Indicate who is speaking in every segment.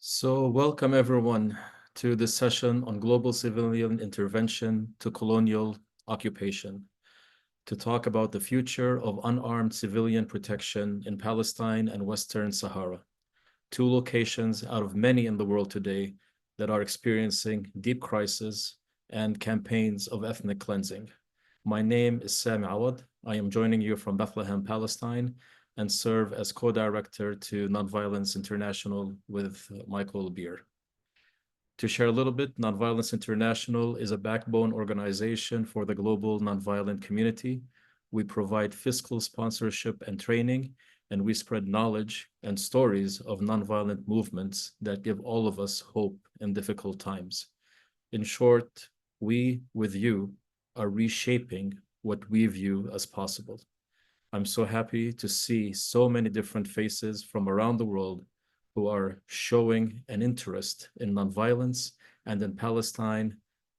Speaker 1: Welcome everyone to this session on global civilian intervention to colonial occupation to talk about the future of unarmed civilian protection in Palestine and Western Sahara, two locations out of many in the world today that are experiencing deep crisis and campaigns of ethnic cleansing. My name is Sami Awad. I am joining you from Bethlehem, Palestine, and serve as co-director to Nonviolence International with Michael Beer. To share a little bit, Nonviolence International is a backbone organization for the global nonviolent community. We provide fiscal sponsorship and training, and we spread knowledge and stories of nonviolent movements that give all of us hope in difficult times. In short, we, with you, are reshaping what we view as possible. I'm so happy to see so many different faces from around the world who are showing an interest in nonviolence and in Palestine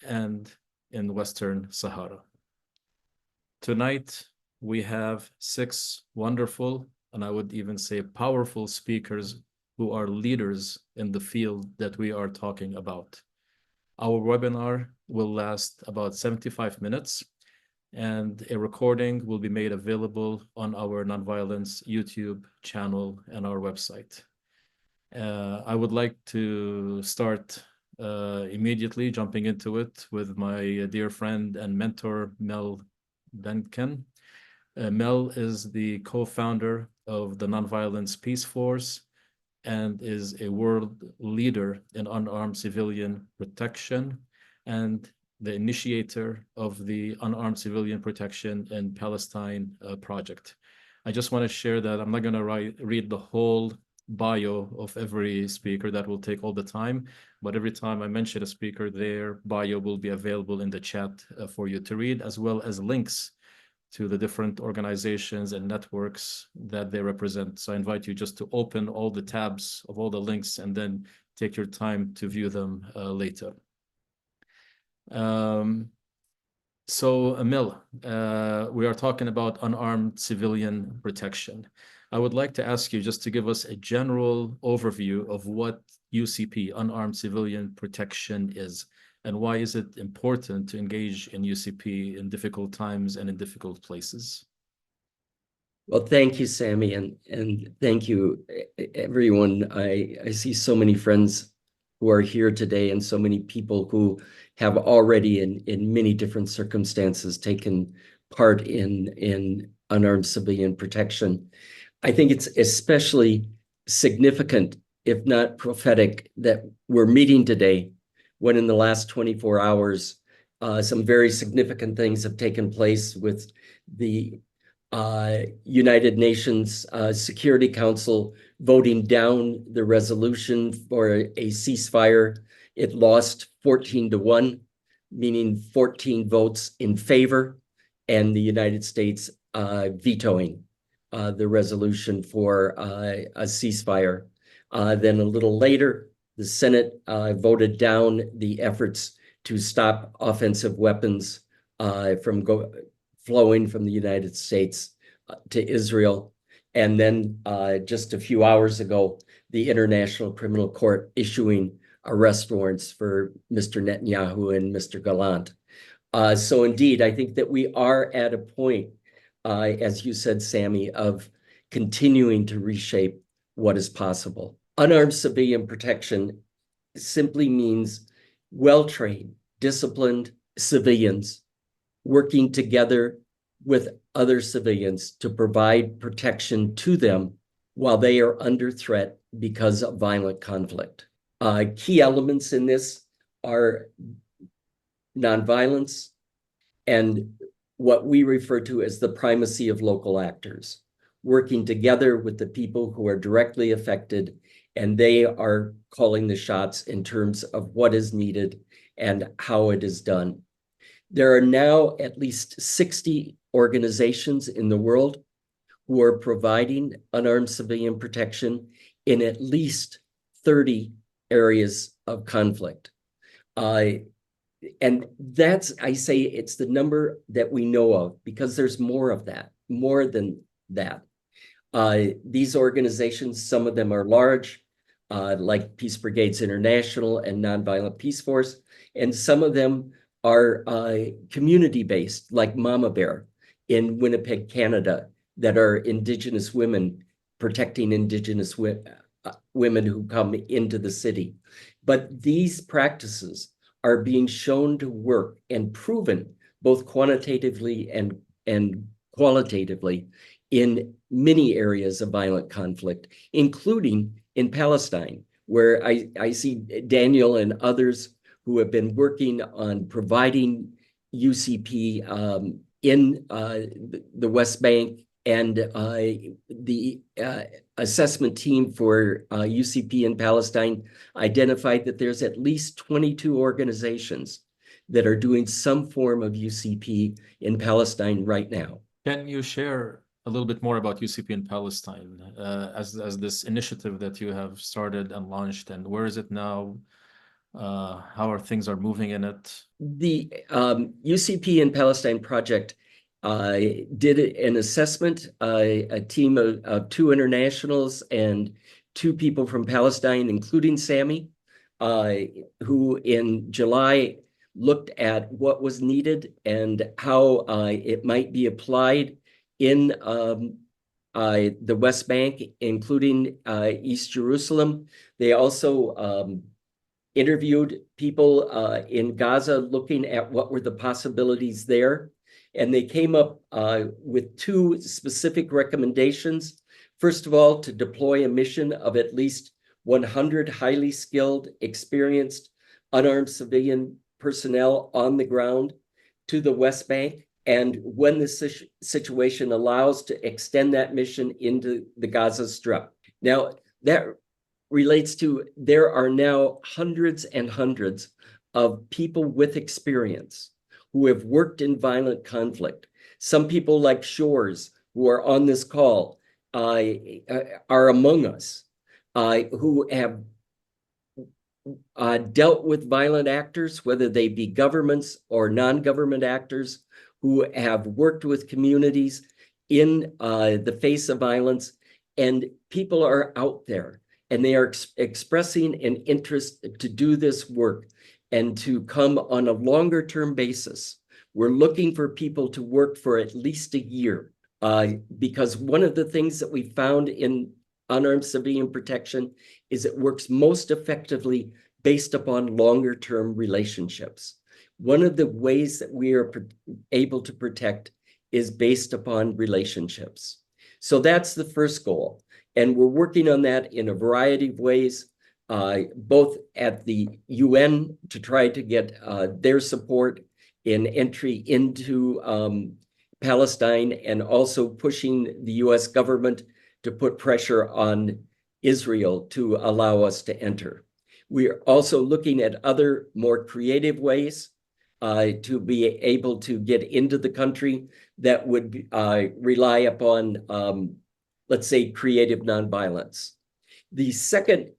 Speaker 1: and in Western Sahara. Tonight, we have 6 wonderful, and I would even say powerful speakers who are leaders in the field that we are talking about. Our webinar will last about 75 minutes, and a recording will be made available on our Nonviolence YouTube channel and our website. I would like to start immediately jumping into it with my dear friend and mentor, Mel Duncan. Mel is the co-founder of the Nonviolence Peace Force and is a world leader in unarmed civilian protection and the initiator of the Unarmed Civilian Protection in Palestine project. I just want to share that I'm not going to read the whole bio of every speaker. That will take all the time, but every time I mention a speaker, their bio will be available in the chat for you to read, as well as links to the different organizations and networks that they represent. So I invite you just to open all the tabs of all the links and then take your time to view them later. Emil, we are talking about unarmed civilian protection. I would like to ask you just to give us a general overview of what UCP, unarmed civilian protection, is, and why is it important to engage in UCP in difficult times and in difficult places?
Speaker 2: Well, thank you, Sami, and thank you, everyone. I see so many friends who are here today and so many people who have already in many different circumstances taken part in unarmed civilian protection. I think it's especially significant, if not prophetic, that we're meeting today when in the last 24 hours, some very significant things have taken place with the United Nations Security Council voting down the resolution for a ceasefire. It lost 14-1, meaning 14 votes in favor, and the United States vetoing the resolution for a ceasefire. Then a little later, the Senate voted down the efforts to stop offensive weapons from flowing from the United States to Israel. And then just a few hours ago, the International Criminal Court issuing arrest warrants for Mr. Netanyahu and Mr. Gallant. So indeed, I think that we are at a point, as you said, Sami, of continuing to reshape what is possible. Unarmed civilian protection simply means well-trained, disciplined civilians working together with other civilians to provide protection to them while they are under threat because of violent conflict. Key elements in this are nonviolence and what we refer to as the primacy of local actors, working together with the people who are directly affected, and they are calling the shots in terms of what is needed and how it is done. There are now at least 60 organizations in the world who are providing unarmed civilian protection in at least 30 areas of conflict. And that's, I say, it's the number that we know of, because there's more of that, more than that. These organizations, some of them are large, like Peace Brigades International and Nonviolent Peace Force. And some of them are community-based, like Mama Bear in Winnipeg, Canada, that are Indigenous women protecting Indigenous women who come into the city. But these practices are being shown to work and proven both quantitatively and qualitatively in many areas of violent conflict, including in Palestine, where I see Daniel and others who have been working on providing UCP in the West Bank, and the assessment team for UCP in Palestine identified that there's at least 22 organizations that are doing some form of UCP in Palestine right now.
Speaker 1: Can you share a little bit more about UCP in Palestine as this initiative that you have started and launched, and where is it now? How are things moving in it?
Speaker 2: The UCP in Palestine project did an assessment, a team of 2 internationals and 2 people from Palestine, including Sammy, who in July looked at what was needed and how it might be applied in the West Bank, including East Jerusalem. They also interviewed people in Gaza looking at what were the possibilities there. And they came up with 2 specific recommendations. First of all, to deploy a mission of at least 100 highly skilled, experienced, unarmed civilian personnel on the ground to the West Bank. And when the situation allows, to extend that mission into the Gaza Strip. Now, that relates to, there are now hundreds and hundreds of people with experience who have worked in violent conflict. Some people like Shores, who are on this call, are among us, who have dealt with violent actors, whether they be governments or non-government actors, who have worked with communities in the face of violence. And people are out there, and they are expressing an interest to do this work and to come on a longer term basis. We're looking for people to work for at least a year, because one of the things that we found in unarmed civilian protection is it works most effectively based upon longer term relationships. One of the ways that we are able to protect is based upon relationships. So that's the first goal. And we're working on that in a variety of ways, both at the UN to try to get their support in entry into Palestine, and also pushing the US government to put pressure on Israel to allow us to enter. We are also looking at other more creative ways to be able to get into the country that would rely upon let's say, creative nonviolence. The second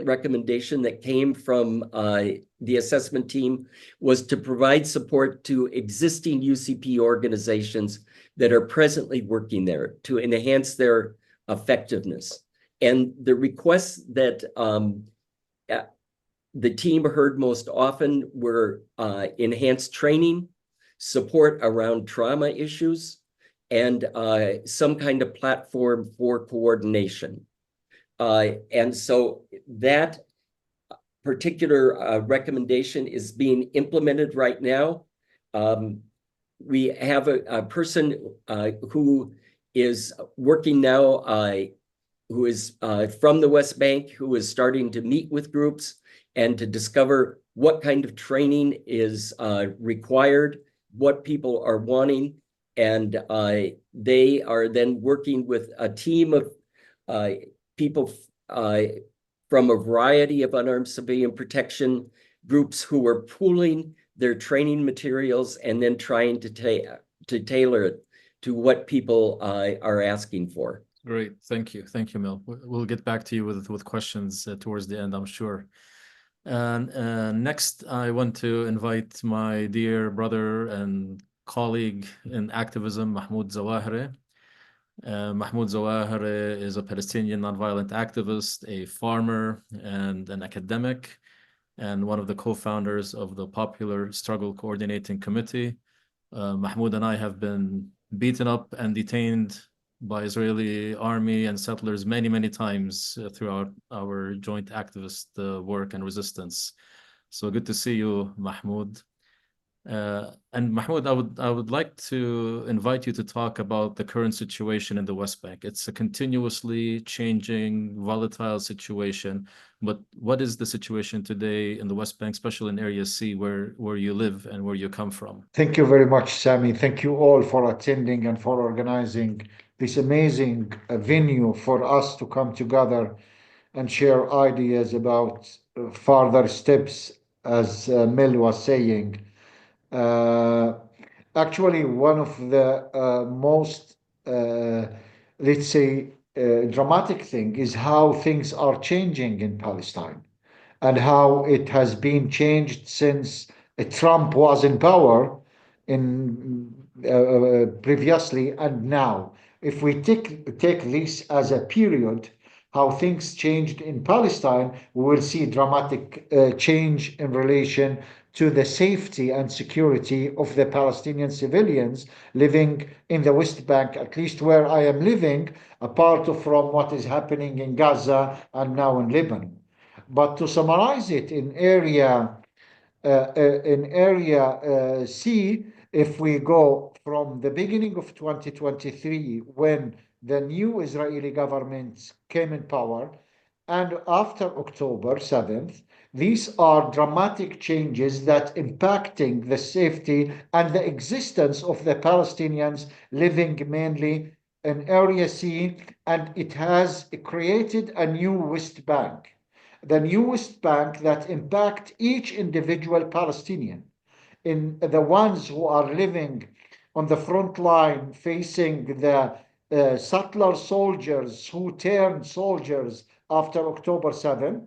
Speaker 2: recommendation that came from the assessment team was to provide support to existing UCP organizations that are presently working there to enhance their effectiveness. And the requests that the team heard most often were enhanced training, support around trauma issues, and some kind of platform for coordination. And so that particular recommendation is being implemented right now. We have a person who is working now, who is from the West Bank, who is starting to meet with groups and to discover what kind of training is required, what people are wanting. And they are then working with a team of people from a variety of unarmed civilian protection groups who are pooling their training materials and then trying to tailor it to what people are asking for.
Speaker 1: Great, thank you, Mel. We'll get back to you with questions towards the end, I'm sure. And next, I want to invite my dear brother and colleague in activism, Mahmoud Zawahiri. Mahmoud Zawahiri is a Palestinian nonviolent activist, a farmer, and an academic, and one of the co-founders of the Popular Struggle Coordinating Committee. Mahmoud and I have been beaten up and detained by Israeli army and settlers many, many times throughout our joint activist work and resistance. So good to see you, Mahmoud. And Mahmoud, I would like to invite you to talk about the current situation in the West Bank. It's a continuously changing, volatile situation. But what is the situation today in the West Bank, especially in Area C, where you live and where you come from?
Speaker 3: Thank you very much, Sami. Thank you all for attending and for organizing this amazing venue for us to come together and share ideas about further steps, as Mel was saying. Uh, Actually, one of the most, let's say, dramatic thing is how things are changing in Palestine and how it has been changed since Trump was in power in previously and now. If we take this as a period, how things changed in Palestine, we will see dramatic change in relation to the safety and security of the Palestinian civilians living in the West Bank, at least where I am living, apart from what is happening in Gaza and now in Lebanon. But to summarize it in area C, if we go from the beginning of 2023, when the new Israeli government came in power, and after October 7th, these are dramatic changes that impacting the safety and the existence of the Palestinians living mainly in Area C, and it has created a new West Bank. The new West Bank that impact each individual Palestinian, in the ones who are living on the front line facing the settler soldiers who turned soldiers after October 7,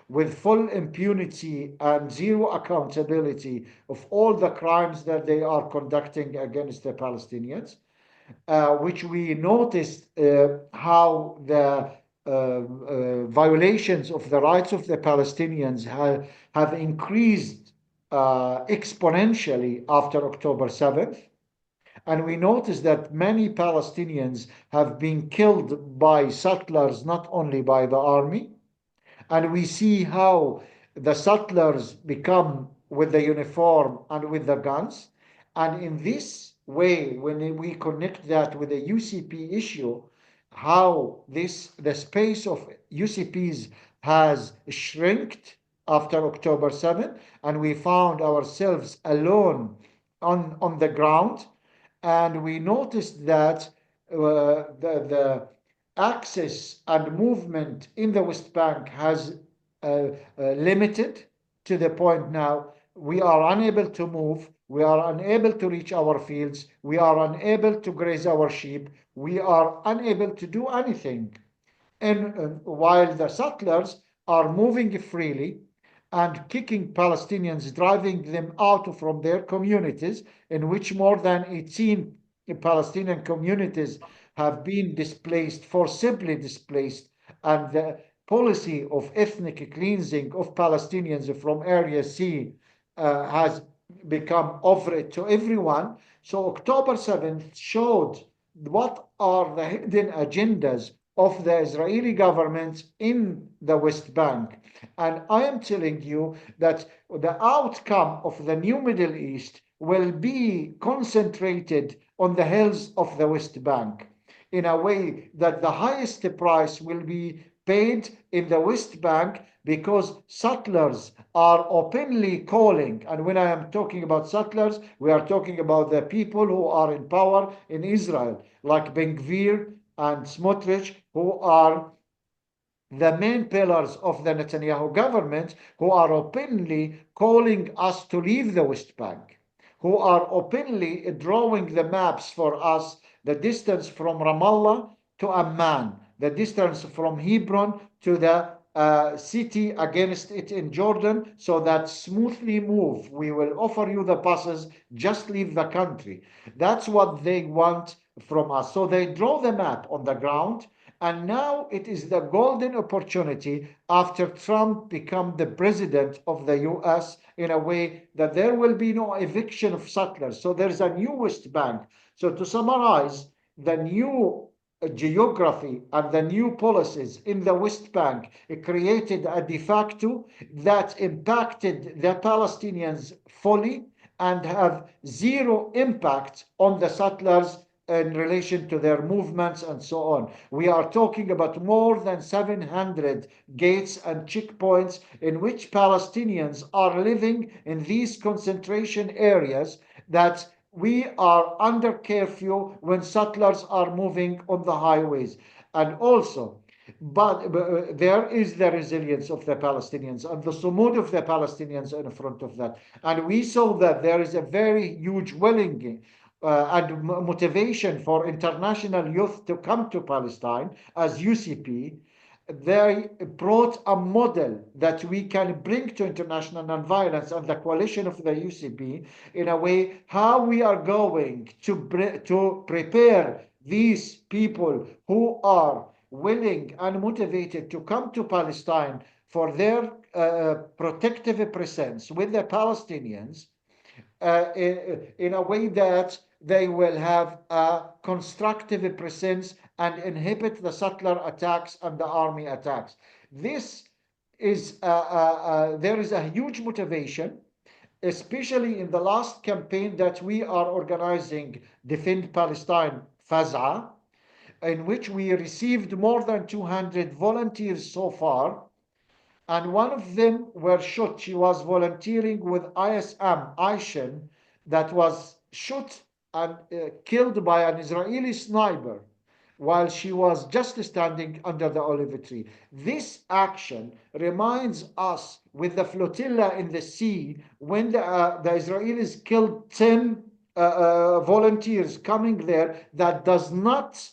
Speaker 3: with full impunity and zero accountability of all the crimes that they are conducting against the Palestinians, which we noticed how the violations of the rights of the Palestinians have increased exponentially after October 7th. And we noticed that many Palestinians have been killed by settlers, not only by the army. And we see how the settlers become with the uniform and with the guns. And in this way, when we connect that with the UCP issue, how the space of UCPs has shrinked after October 7, and we found ourselves alone on the ground, and we noticed that the access and movement in the West Bank has limited to the point now we are unable to move, we are unable to reach our fields, we are unable to graze our sheep, we are unable to do anything. And while the settlers are moving freely and kicking Palestinians, driving them out from their communities, in which more than 18 Palestinian communities have been displaced, forcibly displaced, and the policy of ethnic cleansing of Palestinians from Area C has become overt to everyone. So October 7th showed what are the hidden agendas of the Israeli government in the West Bank. And I am telling you that the outcome of the new Middle East will be concentrated on the hills of the West Bank, in a way that the highest price will be paid in the West Bank, because settlers are openly calling, and when I am talking about settlers, we are talking about the people who are in power in Israel, like Ben Gvir and Smotrich, who are the main pillars of the Netanyahu government, who are openly calling us to leave the West Bank, who are openly drawing the maps for us, the distance from Ramallah to Amman, the distance from Hebron to the city against it in Jordan, so that smoothly move. We will offer you the passes, just leave the country. That's what they want from us. So they draw the map on the ground, and now it is the golden opportunity after Trump become the president of the US, in a way that there will be no eviction of settlers. So there's a new West Bank. So to summarize, the new geography and the new policies in the West Bank, it created a de facto that impacted the Palestinians fully and have zero impact on the settlers in relation to their movements and so on. We are talking about more than 700 gates and checkpoints in which Palestinians are living in these concentration areas, that we are under curfew when settlers are moving on the highways. And also, but there is the resilience of the Palestinians and the sumud of the Palestinians in front of that. And we saw that there is a very huge willing and motivation for international youth to come to Palestine as UCP. They brought a model that we can bring to international nonviolence and the coalition of the UCP, in a way how we are going to prepare these people who are willing and motivated to come to Palestine for their protective presence with the Palestinians, in a way that they will have a constructive presence and inhibit the settler attacks and the army attacks. This is there is a huge motivation, especially in the last campaign that we are organizing, Defend Palestine Faz'a, in which we received more than 200 volunteers so far, and one of them were shot. She was volunteering with ISM, Aishin, that was shot and killed by an Israeli sniper while she was just standing under the olive tree. This action reminds us with the flotilla in the sea, when the Israelis killed 10 volunteers coming there, that does not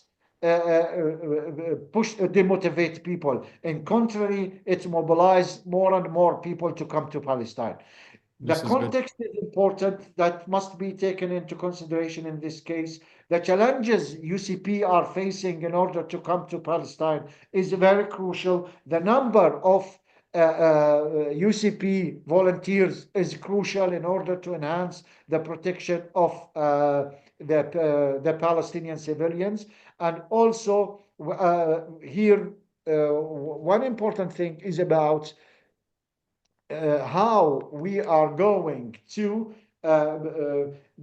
Speaker 3: demotivate people. In contrary, it mobilized more and more people to come to Palestine. The context is important, that must be taken into consideration in this case. The challenges UCP are facing in order to come to Palestine is very crucial. The number of UCP volunteers is crucial in order to enhance the protection of the Palestinian civilians. And also here, one important thing is about how we are going to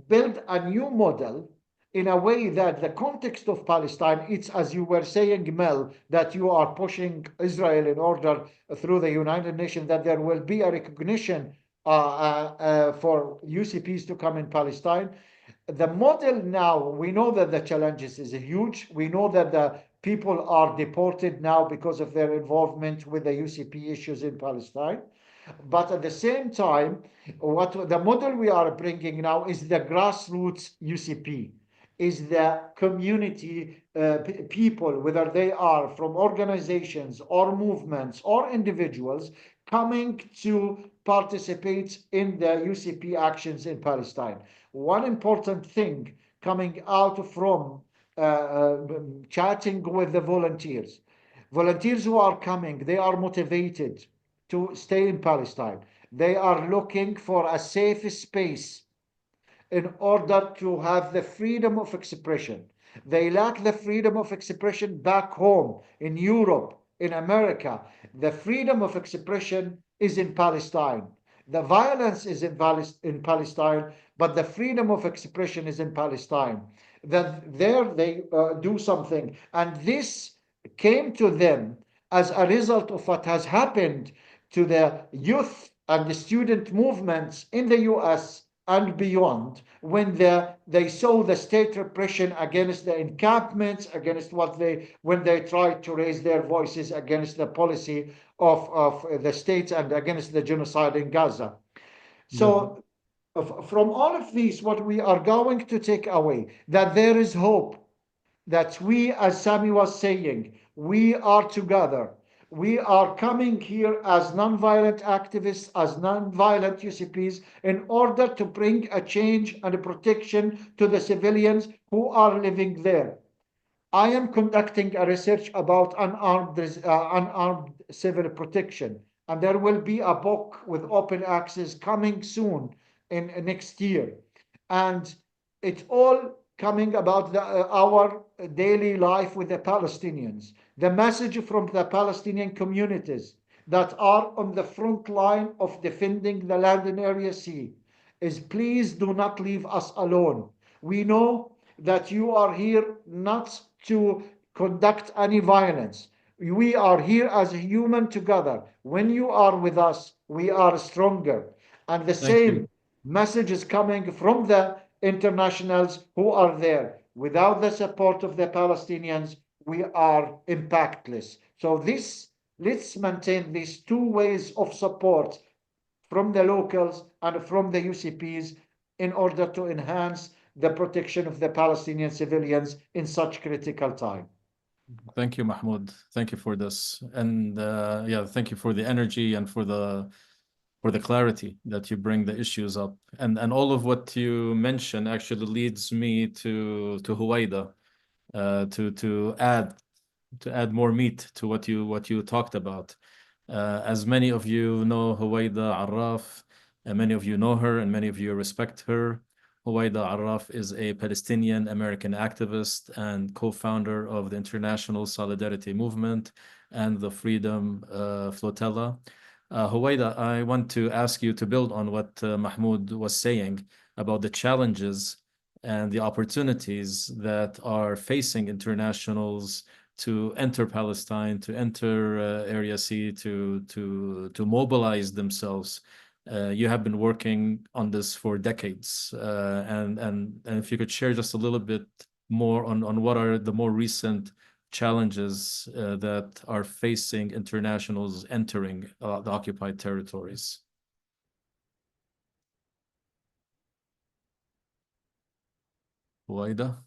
Speaker 3: build a new model, in a way that the context of Palestine, it's as you were saying, Mel, that you are pushing Israel in order through the United Nations that there will be a recognition for UCPs to come in Palestine. The model now, we know that the challenges is huge. We know that the people are deported now because of their involvement with the UCP issues in Palestine. But at the same time, what the model we are bringing now is the grassroots UCP, is the community people, whether they are from organizations or movements or individuals, coming to participate in the UCP actions in Palestine. One important thing coming out from chatting with the volunteers who are coming, they are motivated to stay in Palestine. They are looking for a safe space in order to have the freedom of expression. They lack the freedom of expression back home in Europe, in America. The freedom of expression is in Palestine. The violence is in Palestine, but the freedom of expression is in Palestine. That there they do something. And this came to them as a result of what has happened to the youth and the student movements in the US and beyond, when they saw the state repression against the encampments, against when they tried to raise their voices against the policy of the states and against the genocide in Gaza. So from all of these, what we are going to take away, that there is hope, that we, as Sami was saying, we are together. We are coming here as nonviolent activists, as nonviolent UCPs, in order to bring a change and a protection to the civilians who are living there. I am conducting a research about unarmed civil protection, and there will be a book with open access coming soon in next year. And it's all coming about our daily life with the Palestinians. The message from the Palestinian communities that are on the front line of defending the land in Area C is, please do not leave us alone. We know that you are here not to conduct any violence. We are here as a human together. When you are with us, we are stronger. And the
Speaker 1: Thank you.
Speaker 3: same message is coming from the internationals who are there. Without the support of the Palestinians, we are impactless. So let's maintain these two ways of support from the locals and from the UCPs in order to enhance the protection of the Palestinian civilians in such critical time.
Speaker 1: Thank you, Mahmoud. Thank you for this. And yeah, thank you for the energy and for the clarity that you bring the issues up. And all of what you mentioned actually leads me to Huwaida, to add more meat to what you talked about. As many of you know Huwaida Arraf, and many of you know her and many of you respect her. Huwaida Arraf is a Palestinian American activist and co-founder of the International Solidarity Movement and the Freedom Flotilla. Huwaida, I want to ask you to build on what Mahmoud was saying about the challenges and the opportunities that are facing internationals to enter Palestine, to enter Area C, to mobilize themselves. You have been working on this for decades, and if you could share just a little bit more on what are the more recent challenges that are facing internationals entering the occupied territories. Huwaida?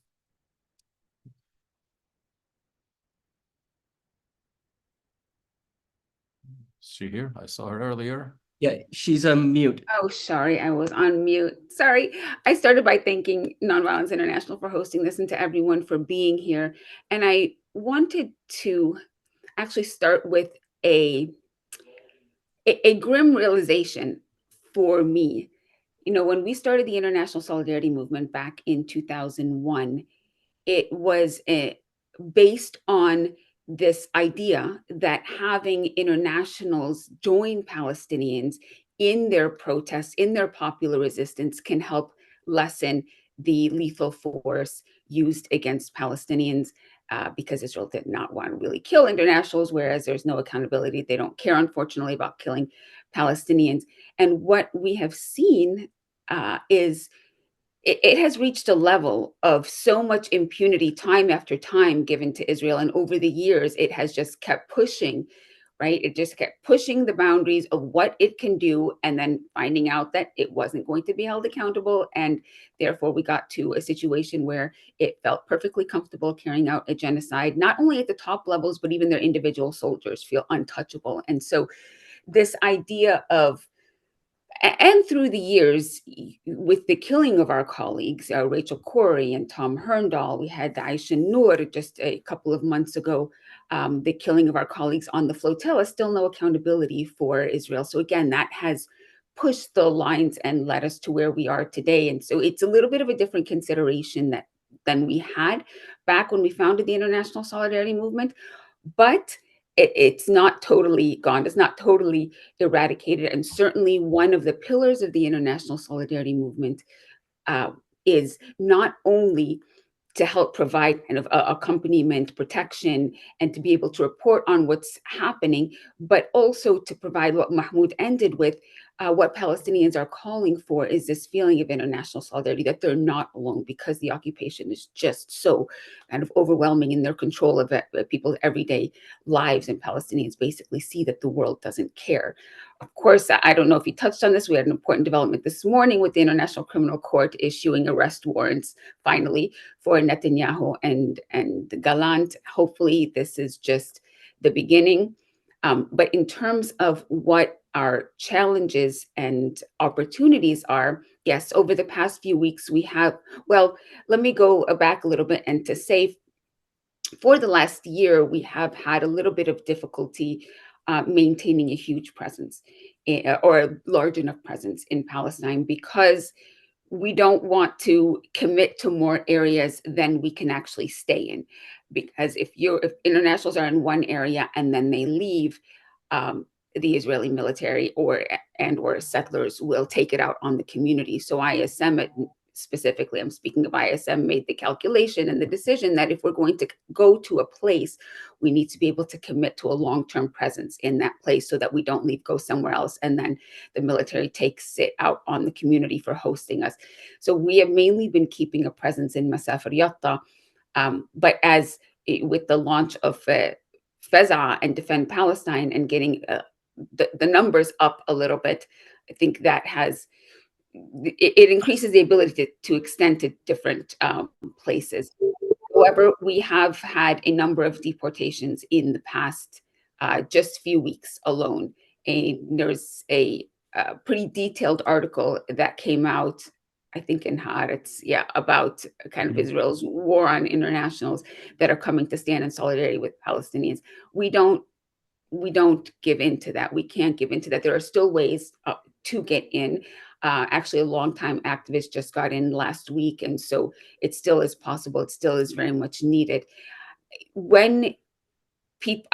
Speaker 1: Is she here? I saw her earlier.
Speaker 2: Yeah, she's on mute.
Speaker 4: Oh, sorry, I was on mute. Sorry. I started by thanking Nonviolence International for hosting this and to everyone for being here. And I wanted to actually start with a grim realization for me. You know, when we started the International Solidarity Movement back in 2001, it was based on this idea that having internationals join Palestinians in their protests, in their popular resistance, can help lessen the lethal force used against Palestinians, because Israel did not want to really kill internationals, whereas there's no accountability. They don't care, unfortunately, about killing Palestinians. And what we have seen is it has reached a level of so much impunity time after time given to Israel. And over the years, it has just kept pushing, right? It just kept pushing the boundaries of what it can do, and then finding out that it wasn't going to be held accountable. And therefore, we got to a situation where it felt perfectly comfortable carrying out a genocide, not only at the top levels, but even their individual soldiers feel untouchable. And so this idea of, and through the years, with the killing of our colleagues, Rachel Corrie and Tom Herndal, we had Aisha Noor just a couple of months ago, the killing of our colleagues on the flotilla, still no accountability for Israel. So again, that has pushed the lines and led us to where we are today. And so it's a little bit of a different consideration than we had back when we founded the International Solidarity Movement. But it's not totally gone. It's not totally eradicated. And certainly one of the pillars of the International Solidarity Movement is not only to help provide kind of accompaniment, protection, and to be able to report on what's happening, but also to provide what Mahmoud ended with. What Palestinians are calling for is this feeling of international solidarity, that they're not alone, because the occupation is just so kind of overwhelming in their control of people's everyday lives, and Palestinians basically see that the world doesn't care. Of course, I don't know if you touched on this. We had an important development this morning with the International Criminal Court issuing arrest warrants, finally, for Netanyahu and Gallant. Hopefully, this is just the beginning. But in terms of what our challenges and opportunities are, yes, over the past few weeks, we have, well, let me go back a little bit and to say for the last year, we have had a little bit of difficulty maintaining a huge presence or a large enough presence in Palestine because we don't want to commit to more areas than we can actually stay in. Because if internationals are in one area and then they leave, the Israeli military or settlers will take it out on the community. So ISM specifically, I'm speaking of ISM, made the calculation and the decision that if we're going to go to a place, we need to be able to commit to a long-term presence in that place so that we don't go somewhere else and then the military takes it out on the community for hosting us. So we have mainly been keeping a presence in Masafer Yatta, but with the launch of Feza and Defend Palestine and getting the numbers up a little bit, I think that it increases the ability to extend to different places. However, we have had a number of deportations in the past just few weeks alone. There's a pretty detailed article that came out, I think in Haaretz, about kind of Israel's war on internationals that are coming to stand in solidarity with Palestinians. We don't give in to that. We can't give in to that. There are still ways to get in. Actually, a longtime activist just got in last week, and so it still is possible. It still is very much needed. When people,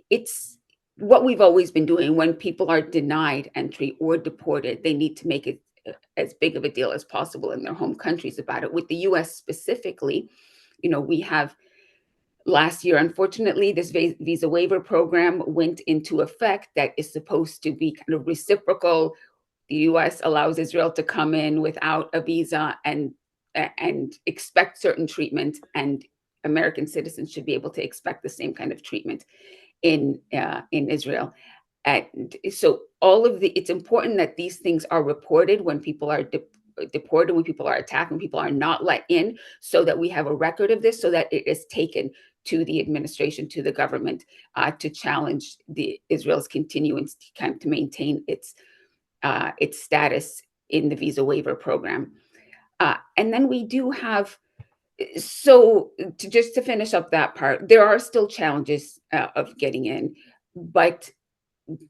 Speaker 4: it's what we've always been doing. When people are denied entry or deported, they need to make it as big of a deal as possible in their home countries about it. With the U.S. specifically, we have last year, unfortunately, this visa waiver program went into effect that is supposed to be kind of reciprocal. The U.S. allows Israel to come in without a visa and expect certain treatment, and American citizens should be able to expect the same kind of treatment in Israel. And so it's important that these things are reported when people are deported, when people are attacked, when people are not let in, so that we have a record of this, so that it is taken to the administration, to the government, to challenge Israel's continuance to maintain its status in the visa waiver program. And then we do have, just to finish up that part, there are still challenges of getting in, but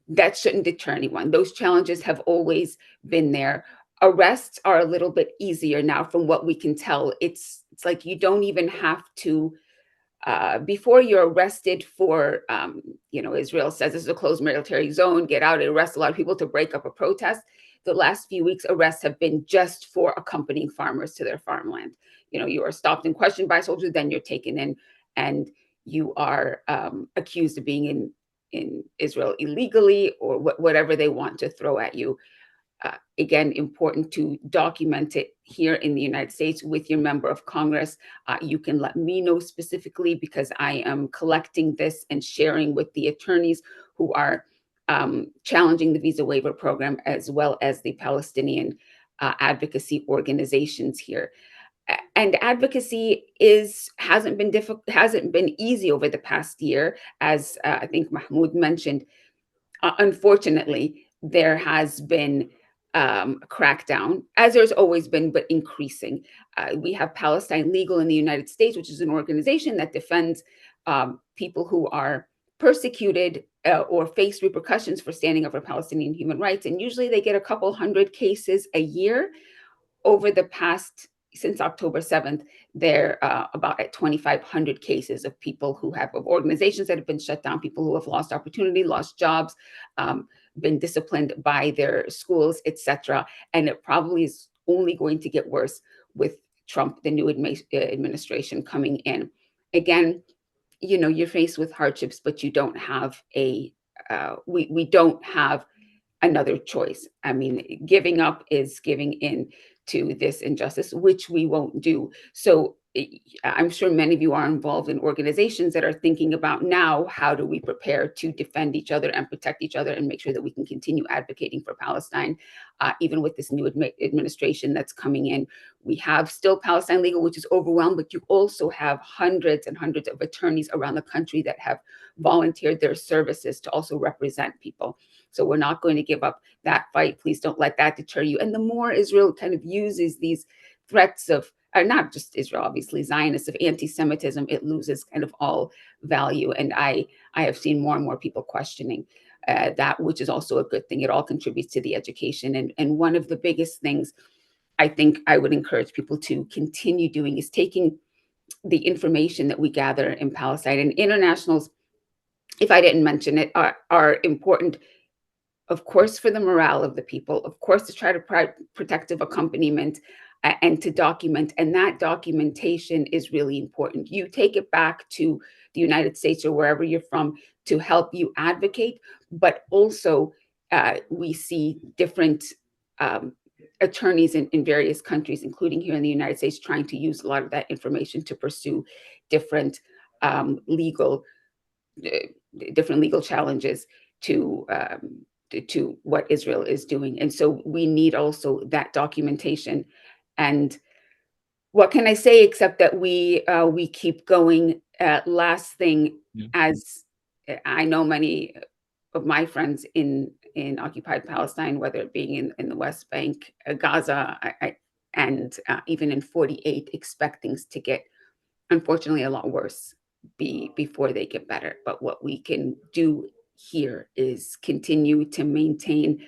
Speaker 4: that shouldn't deter anyone. Those challenges have always been there. Arrests are a little bit easier now from what we can tell. It's like you don't even have to, before you're arrested for, Israel says this is a closed military zone, get out. It arrests a lot of people to break up a protest. The last few weeks, arrests have been just for accompanying farmers to their farmland. You are stopped and questioned by soldiers, then you're taken in, and you are accused of being in Israel illegally or whatever they want to throw at you. Again, important to document it here in the United States with your member of Congress. You can let me know specifically because I am collecting this and sharing with the attorneys who are challenging the visa waiver program, as well as the Palestinian advocacy organizations here. And advocacy hasn't been easy over the past year, as I think Mahmoud mentioned. Unfortunately, there has been crackdown, as there's always been, but increasing. We have Palestine Legal in the United States, which is an organization that defends people who are persecuted or face repercussions for standing up for Palestinian human rights. And usually they get a couple hundred cases a year. Over the past, since October 7th, they're about at 2,500 cases of people of organizations that have been shut down, people who have lost opportunity, lost jobs, been disciplined by their schools, etc. And it probably is only going to get worse with Trump, the new administration coming in. Again, you're faced with hardships, but you don't have we don't have another choice. I mean, giving up is giving in to this injustice, which we won't do. So I'm sure many of you are involved in organizations that are thinking about now, how do we prepare to defend each other and protect each other and make sure that we can continue advocating for Palestine, even with this new administration that's coming in. We have still Palestine Legal, which is overwhelmed, but you also have hundreds and hundreds of attorneys around the country that have volunteered their services to also represent people. So we're not going to give up that fight. Please don't let that deter you. And the more Israel kind of uses these threats of, not just Israel, obviously, Zionists, of anti-Semitism, it loses kind of all value. And I have seen more and more people questioning that, which is also a good thing. It all contributes to the education. And one of the biggest things I think I would encourage people to continue doing is taking the information that we gather in Palestine. And internationals, if I didn't mention it, are important, of course, for the morale of the people, of course, to try to protective accompaniment and to document. And that documentation is really important. You take it back to the United States or wherever you're from to help you advocate, but also we see different attorneys in various countries, including here in the United States, trying to use a lot of that information to pursue different legal challenges to what Israel is doing. And so we need also that documentation. And what can I say except that we keep going. Last thing, as I know many of my friends in occupied Palestine, whether it being in the West Bank, Gaza, and even in 48, expect things to get, unfortunately, a lot worse before they get better. But what we can do here is continue to maintain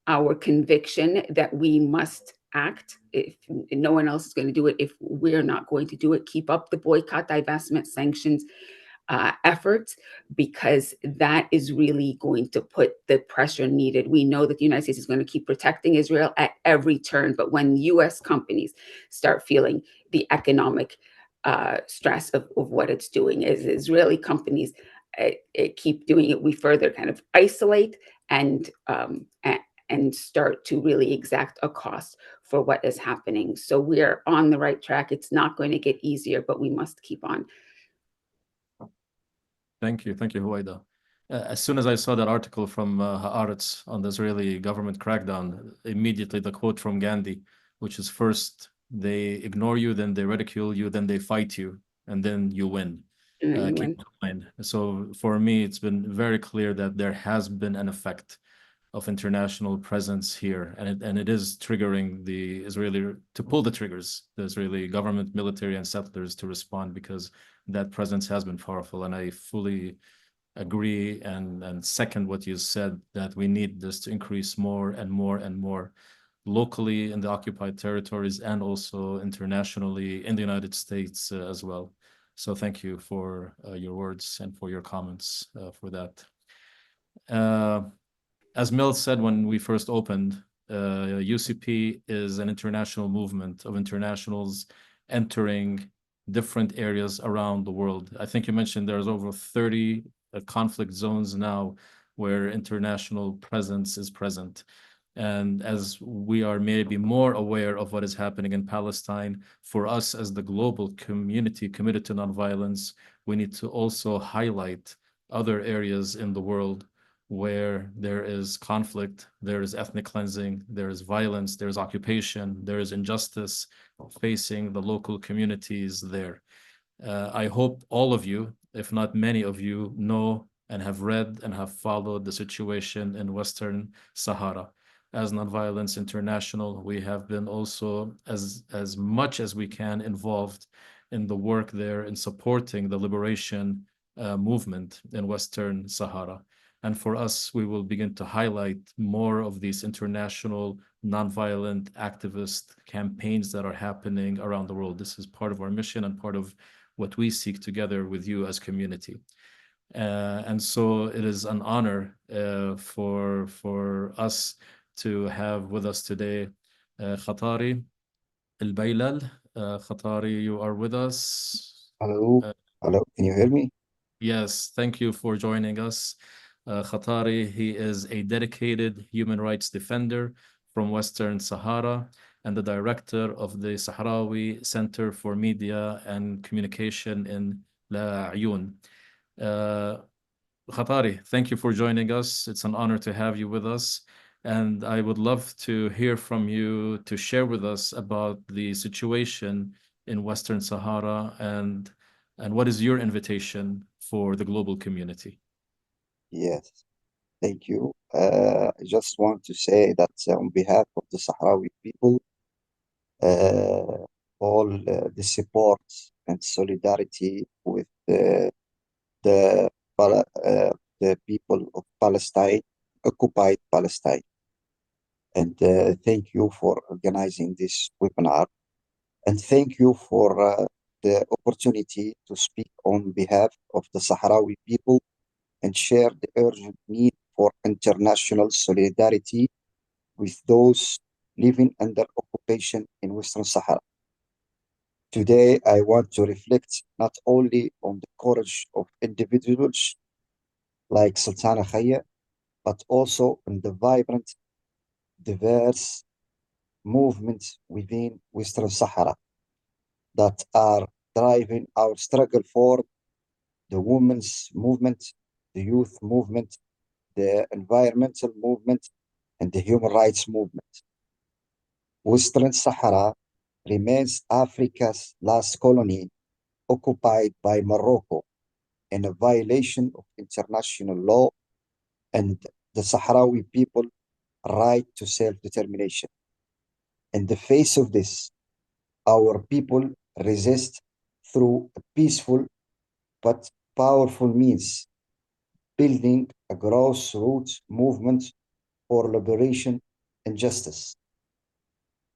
Speaker 4: our conviction that we must act. If no one else is going to do it, if we're not going to do it, keep up the boycott, divestment, sanctions efforts, because that is really going to put the pressure needed. We know that the United States is going to keep protecting Israel at every turn, but when U.S. companies start feeling the economic stress of what it's doing, as Israeli companies keep doing it, we further kind of isolate and start to really exact a cost for what is happening. So we're on the right track. It's not going to get easier, but we must keep on.
Speaker 1: Thank you, Huwaida. As soon as I saw that article from Haaretz on the Israeli government crackdown, immediately the quote from Gandhi, which is first they ignore you, then they ridicule you, then they fight you, and then you win. Keep in mind. So for me, it's been very clear that there has been an effect of international presence here, and it is triggering the Israeli to pull the triggers, the Israeli government, military, and settlers to respond, because that presence has been powerful. And I fully agree and second what you said, that we need this to increase more and more and more locally in the occupied territories and also internationally in the United States as well. So thank you for your words and for your comments for that. As Mel said when we first opened, UCP is an international movement of internationals entering different areas around the world. I think you mentioned there's over 30 conflict zones now where international presence is present. And as we are maybe more aware of what is happening in Palestine, for us as the global community committed to nonviolence, we need to also highlight other areas in the world where there is conflict, there is ethnic cleansing, there is violence, there is occupation, there is injustice facing the local communities there. I hope all of you, if not many of you, know and have read and have followed the situation in Western Sahara. As Nonviolence International, we have been also as much as we can involved in the work there in supporting the liberation movement in Western Sahara. And for us, we will begin to highlight more of these international nonviolent activist campaigns that are happening around the world. This is part of our mission and part of what we seek together with you as community. And so it is an honor for us to have with us today Khatari El-Bailal. Khatari, you are with us.
Speaker 5: Hello, hello, can you hear me?
Speaker 1: Yes, thank you for joining us. Khatari, he is a dedicated human rights defender from Western Sahara, and the director of the Sahrawi Center for Media and Communication in La Ayun. Khatari, thank you for joining us. It's an honor to have you with us. And I would love to hear from you to share with us about the situation in Western Sahara and what is your invitation for the global community?
Speaker 5: Yes, thank you. I just want to say that on behalf of the Sahrawi people, all the support and solidarity with the the people of Palestine, occupied Palestine. And thank you for organizing this webinar. And thank you for the opportunity to speak on behalf of the Sahrawi people and share the urgent need for international solidarity with those living under occupation in Western Sahara. Today, I want to reflect not only on the courage of individuals like Sultana Khaya, but also on the vibrant, diverse movements within Western Sahara that are driving our struggle for the women's movement, the youth movement, the environmental movement, and the human rights movement. Western Sahara remains Africa's last colony occupied by Morocco in a violation of international law and the Sahrawi people right to self-determination. In the face of this, our people resist through a peaceful but powerful means, building a grassroots movement for liberation and justice.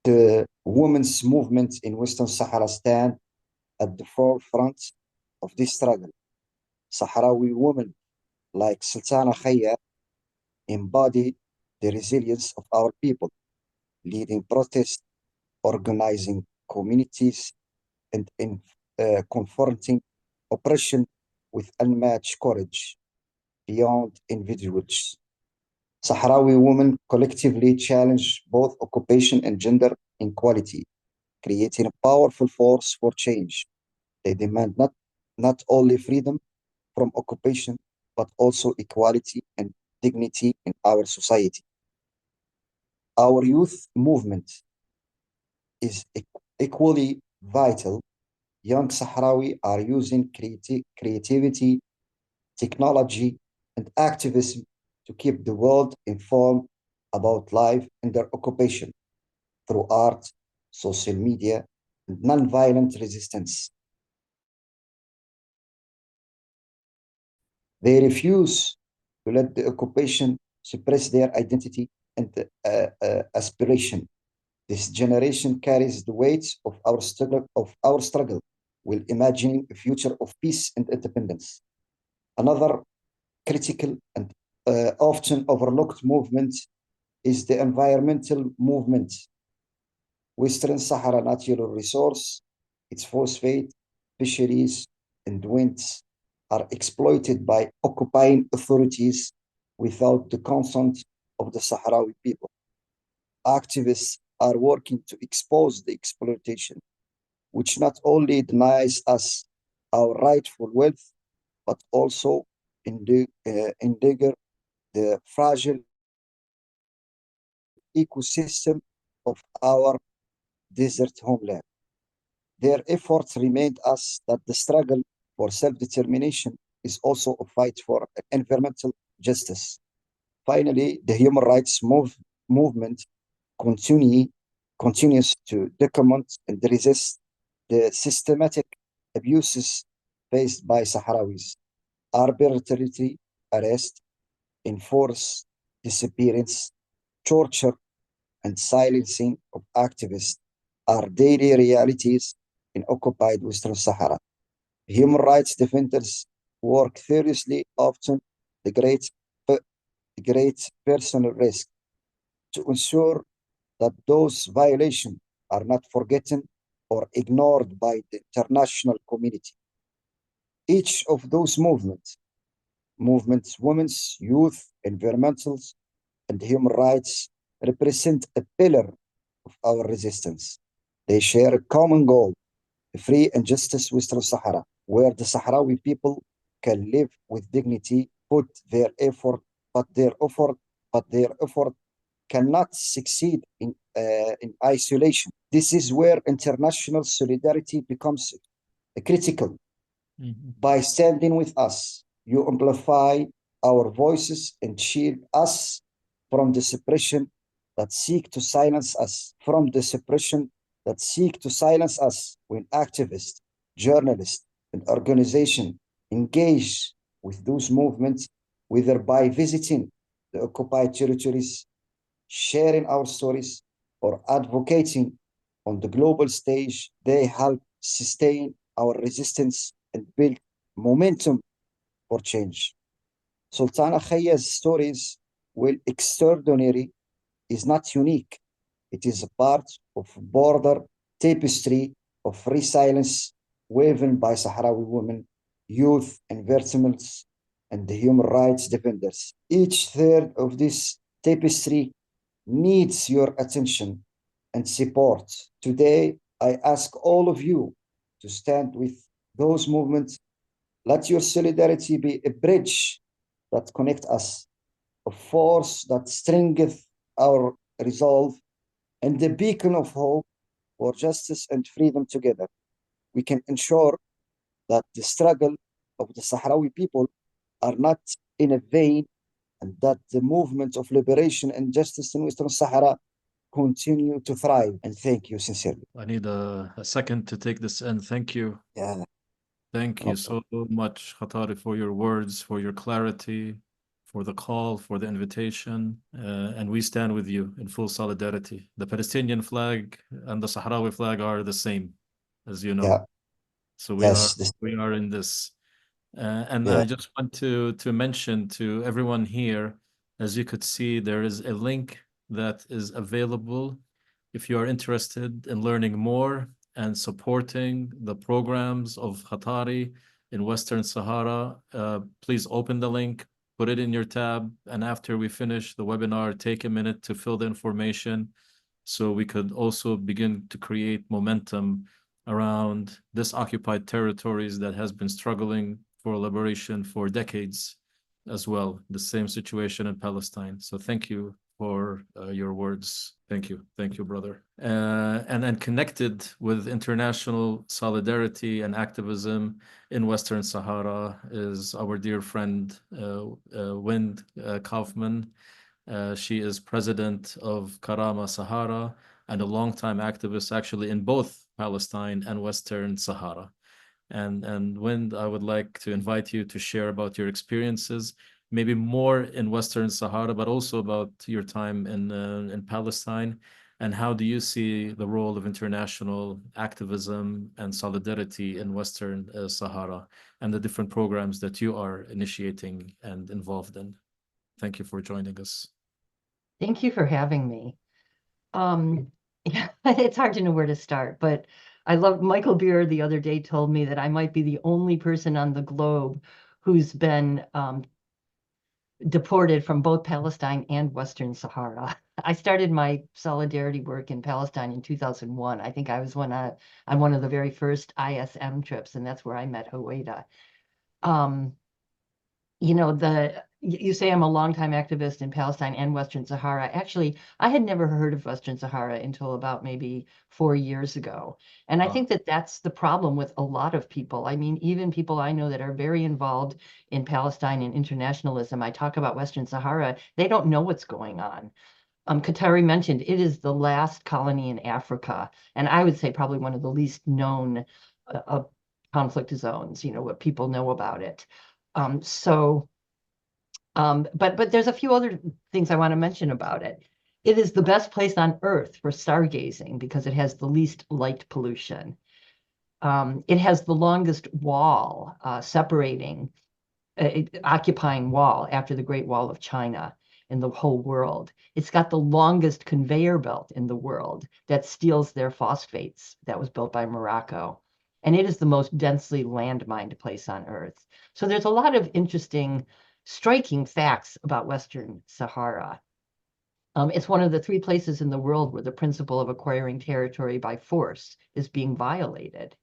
Speaker 5: The women's movement in Western Sahara stand at the forefront of this struggle. Sahrawi women like Sultana Khaya embody the resilience of our people, leading protests, organizing communities, and confronting oppression with unmatched courage beyond individuals. Sahrawi women collectively challenge both occupation and gender inequality, creating a powerful force for change. They demand not only freedom from occupation, but also equality and dignity in our society. Our youth movement is equally vital. Young Sahrawi are using creativity, technology, and activism to keep the world informed about life under occupation through art, social media, and nonviolent resistance. They refuse to let the occupation suppress their identity and aspiration. This generation carries the weight of our struggle while imagining a future of peace and independence. Another critical and often overlooked movement is the environmental movement. Western Sahara natural resource, its phosphate, fisheries, and winds are exploited by occupying authorities without the consent of the Sahrawi people. Activists are working to expose the exploitation, which not only denies us our rightful wealth, but also endanger the fragile ecosystem of our desert homeland. Their efforts remind us that the struggle for self-determination is also a fight for environmental justice. Finally, the human rights movement continues to document and resist the systematic abuses faced by Sahrawis. Arbitrary arrest, enforced disappearance, torture, and silencing of activists are daily realities in occupied Western Sahara. Human rights defenders work tirelessly, often the great personal risk, to ensure that those violations are not forgotten or ignored by the international community. Each of those movements, women's, youth, environmentals, and human rights, represent a pillar of our resistance. They share a common goal, a free and justice Western Sahara, where the Sahrawi people can live with dignity, but their effort cannot succeed in isolation. This is where international solidarity becomes critical. By standing with us, you amplify our voices and shield us from the suppression that seek to silence us, when activists, journalists, and organizations engage with those movements, whether by visiting the occupied territories, sharing our stories, or advocating on the global stage. They help sustain our resistance and build momentum for change. Sultana Khaya's stories, while extraordinary, is not unique. It is a part of a broader tapestry of resilience woven by Sahrawi women, youth, and veterans, and the human rights defenders. Each third of this tapestry needs your attention and support. Today, I ask all of you to stand with those movements. Let your solidarity be a bridge that connects us, a force that strengthens our resolve, and the beacon of hope for justice and freedom. Together, we can ensure that the struggle of the Sahrawi people are not in a vain, and that the movement of liberation and justice in Western Sahara continue to thrive. And thank you sincerely.
Speaker 1: I need a second to take this in. Thank you.
Speaker 5: Yeah.
Speaker 1: Thank you so much, Khatari, for your words, for your clarity, for the call, for the invitation. And we stand with you in full solidarity. The Palestinian flag and the Sahrawi flag are the same, as you know.
Speaker 5: Yeah.
Speaker 1: So
Speaker 5: Yes,
Speaker 1: we are in this. And
Speaker 5: Yeah.
Speaker 1: I just want to mention to everyone here, as you could see, there is a link that is available if you are interested in learning more and supporting the programs of Khatari in Western Sahara. Please open the link, put it in your tab, and after we finish the webinar, take a minute to fill the information so we could also begin to create momentum around this occupied territories that has been struggling for liberation for decades as well. The same situation in Palestine. So thank you for your words. Thank you, brother. And then connected with international solidarity and activism in Western Sahara is our dear friend Wind Kaufman. She is president of Karama Sahara and a longtime activist actually in both Palestine and Western Sahara. And Wind, I would like to invite you to share about your experiences, maybe more in Western Sahara, but also about your time in Palestine. And how do you see the role of international activism and solidarity in Western Sahara and the different programs that you are initiating and involved in? Thank you for joining us.
Speaker 6: Thank you for having me. Yeah, it's hard to know where to start, but I love Michael Beer the other day told me that I might be the only person on the globe who's been deported from both Palestine and Western Sahara. I started my solidarity work in Palestine in 2001. I think I was on one of the very first ISM trips, and that's where I met Huwaida. You know, you say I'm a longtime activist in Palestine and Western Sahara. Actually, I had never heard of Western Sahara until about maybe 4 years ago. And I think that that's the problem with a lot of people. I mean, even people I know that are very involved in Palestine and internationalism, I talk about Western Sahara, they don't know what's going on. Khatari mentioned it is the last colony in Africa, and I would say probably one of the least known conflict zones, you know, what people know about it. But there's a few other things I want to mention about it. It is the best place on Earth for stargazing because it has the least light pollution. It has the longest wall occupying wall after the Great Wall of China in the whole world. It's got the longest conveyor belt in the world that steals their phosphates that was built by Morocco. And it is the most densely landmined place on Earth. So there's a lot of interesting, striking facts about Western Sahara. It's one of the 3 places in the world where the principle of acquiring territory by force is being violated,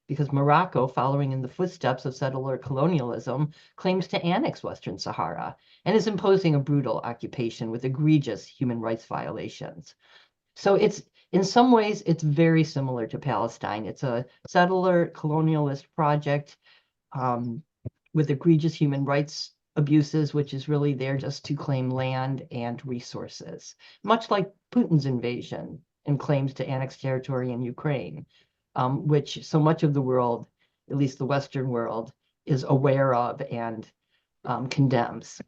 Speaker 6: because Morocco, following in the footsteps of settler colonialism, claims to annex Western Sahara and is imposing a brutal occupation with egregious human rights violations. So it's, in some ways, it's very similar to Palestine. It's a settler colonialist project with egregious human rights abuses, which is really there just to claim land and resources, much like Putin's invasion and claims to annex territory in Ukraine, which so much of the world, at least the Western world, is aware of and condemns.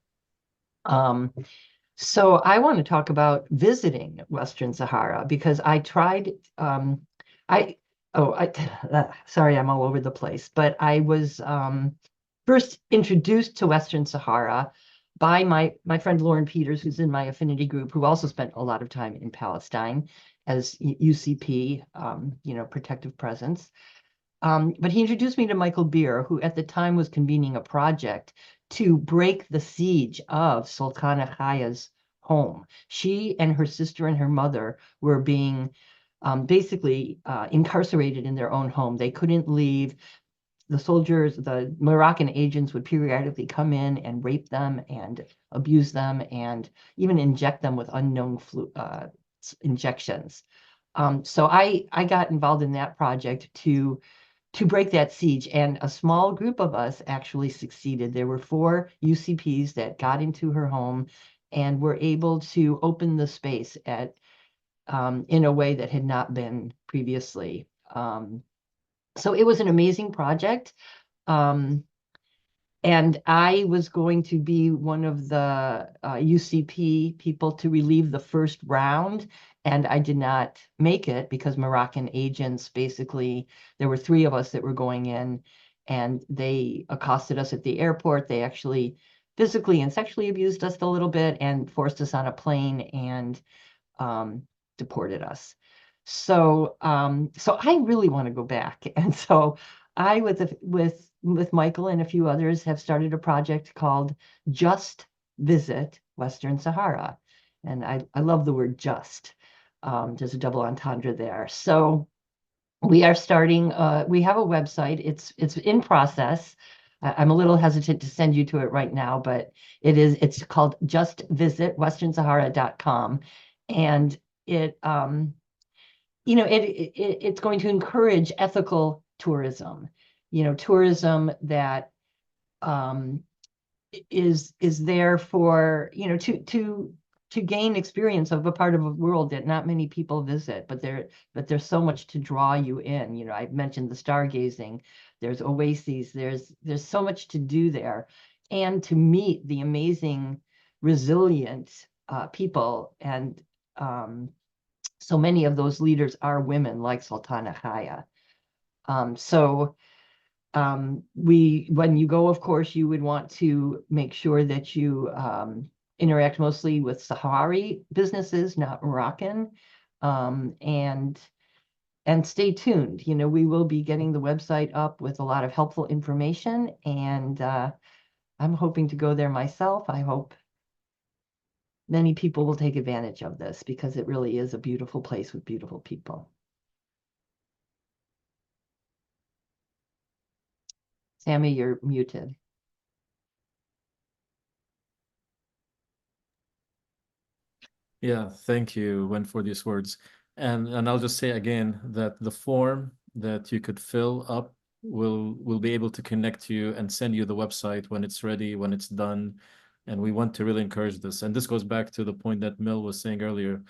Speaker 6: So I want to talk about visiting Western Sahara because I tried, sorry, I'm all over the place, but I was first introduced to Western Sahara by my friend Lauren Peters, who's in my affinity group, who also spent a lot of time in Palestine as UCP, Protective Presence. But he introduced me to Michael Beer, who at the time was convening a project to break the siege of Sultana Khaya's home. She and her sister and her mother were being basically incarcerated in their own home. They couldn't leave. The soldiers, the Moroccan agents would periodically come in and rape them and abuse them and even inject them with unknown injections. So I got involved in that project to break that siege, and a small group of us actually succeeded. There were 4 UCPs that got into her home and were able to open the space in a way that had not been previously. So it was an amazing project. And I was going to be one of the UCP people to relieve the first round, and I did not make it because Moroccan agents, basically, there were 3 of us that were going in, and they accosted us at the airport. They actually physically and sexually abused us a little bit and forced us on a plane and deported us. So I really want to go back. And so I, with Michael and a few others, have started a project called Just Visit Western Sahara. And I love the word just. There's a double entendre there. So we are starting, we have a website. It's in process. I'm a little hesitant to send you to it right now, but it's called justvisitwesternsahara.com. And it's going to encourage ethical tourism, tourism that is there for, to gain experience of a part of the world that not many people visit, but there's so much to draw you in. I mentioned the stargazing, there's oases, there's so much to do there, and to meet the amazing, resilient people. And so many of those leaders are women, like Sultana Khaya. When you go, of course, you would want to make sure that you interact mostly with Sahrawi businesses, not Moroccan, and stay tuned. We will be getting the website up with a lot of helpful information, and I'm hoping to go there myself. I hope many people will take advantage of this because it really is a beautiful place with beautiful people. Sammy, you're muted.
Speaker 1: Yeah, thank you, Wen, for these words. And I'll just say again that the form that you could fill up will be able to connect you and send you the website when it's ready, when it's done. And we want to really encourage this. And this goes back to the point that Mel was saying earlier.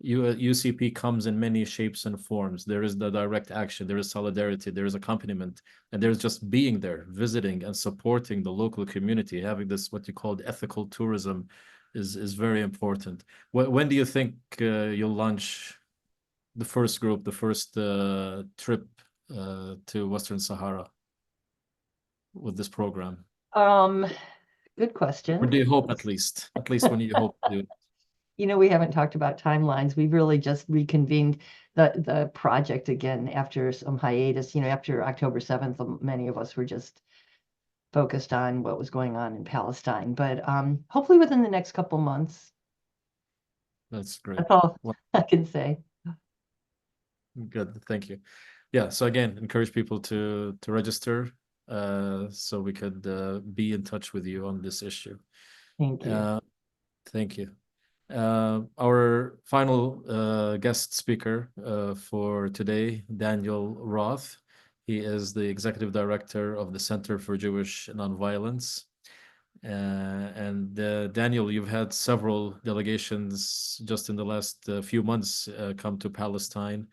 Speaker 1: UCP comes in many shapes and forms. There is the direct action, there is solidarity, there is accompaniment, and there's just being there, visiting and supporting the local community, having this, what you called ethical tourism, is very important. When do you think you'll launch the first group, the first trip to Western Sahara with this program?
Speaker 6: Good question.
Speaker 1: When do you hope, at least when you hope to do it?
Speaker 6: We haven't talked about timelines. We've really just reconvened the project again after some hiatus. After October 7th, many of us were just focused on what was going on in Palestine. But hopefully within the next couple months.
Speaker 1: That's great.
Speaker 6: That's all
Speaker 1: Well,
Speaker 6: I can say.
Speaker 1: good. Thank you. Yeah. So again, encourage people to register, so we could be in touch with you on this issue.
Speaker 6: Thank you.
Speaker 1: Thank you. Our final guest speaker for today, Daniel Roth. He is the executive director of the Center for Jewish Nonviolence. And Daniel, you've had several delegations just in the last few months come to Palestine.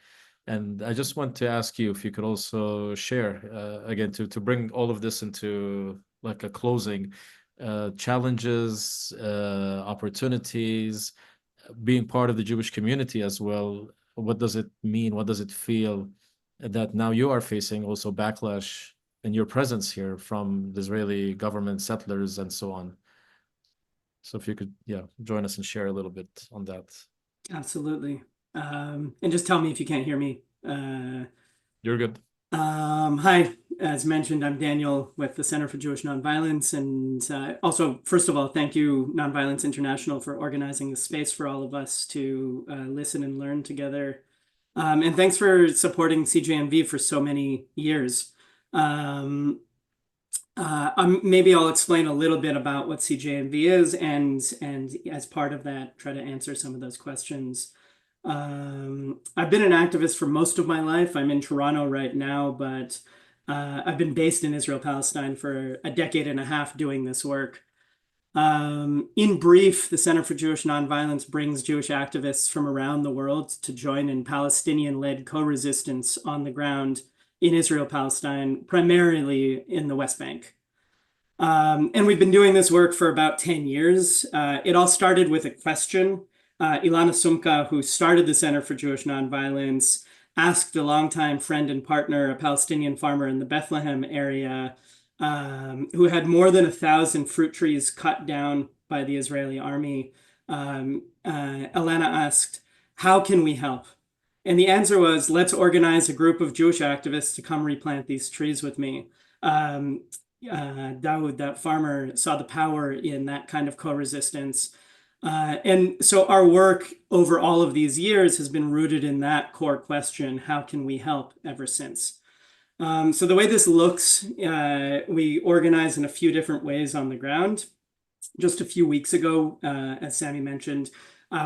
Speaker 1: And I just want to ask you if you could also share, again, to bring all of this into like a closing, challenges, opportunities, being part of the Jewish community as well. What does it mean? What does it feel that now you are facing also backlash in your presence here from the Israeli government, settlers, and so on? So if you could, yeah, join us and share a little bit on that.
Speaker 7: Absolutely. And just tell me if you can't hear me.
Speaker 1: You're good.
Speaker 7: Hi, as mentioned, I'm Daniel with the Center for Jewish Nonviolence. And also, first of all, thank you, Nonviolence International, for organizing this space for all of us to listen and learn together. And thanks for supporting CJNV for so many years. Maybe I'll explain a little bit about what CJNV is, and as part of that, try to answer some of those questions. I've been an activist for most of my life. I'm in Toronto right now, but I've been based in Israel, Palestine for a decade and a half doing this work. In brief, the Center for Jewish Nonviolence brings Jewish activists from around the world to join in Palestinian-led co-resistance on the ground in Israel, Palestine, primarily in the West Bank. And we've been doing this work for about 10 years. It all started with a question. Ilana Sumka, who started the Center for Jewish Nonviolence, asked a longtime friend and partner, a Palestinian farmer in the Bethlehem area, who had more than 1,000 fruit trees cut down by the Israeli army. Ilana asked, how can we help? And the answer was, let's organize a group of Jewish activists to come replant these trees with me. Dawood, that farmer, saw the power in that kind of co-resistance. And so our work over all of these years has been rooted in that core question, how can we help, ever since. So the way this looks, we organize in a few different ways on the ground. Just a few weeks ago, as Sami mentioned,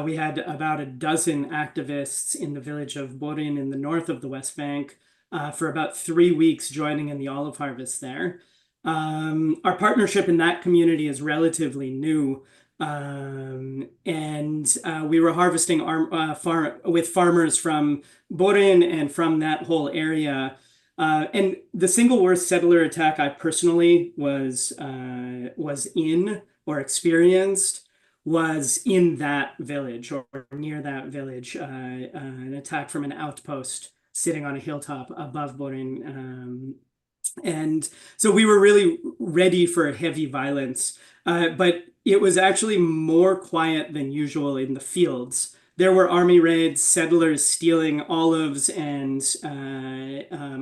Speaker 7: we had about a dozen activists in the village of Borin in the north of the West Bank for about 3 weeks joining in the olive harvest there. Our partnership in that community is relatively new. And we were harvesting with farmers from Borin and from that whole area. And the single worst settler attack I personally was in or experienced was in that village or near that village, an attack from an outpost sitting on a hilltop above Borin. And so we were really ready for heavy violence, but it was actually more quiet than usual in the fields. There were army raids, settlers stealing olives and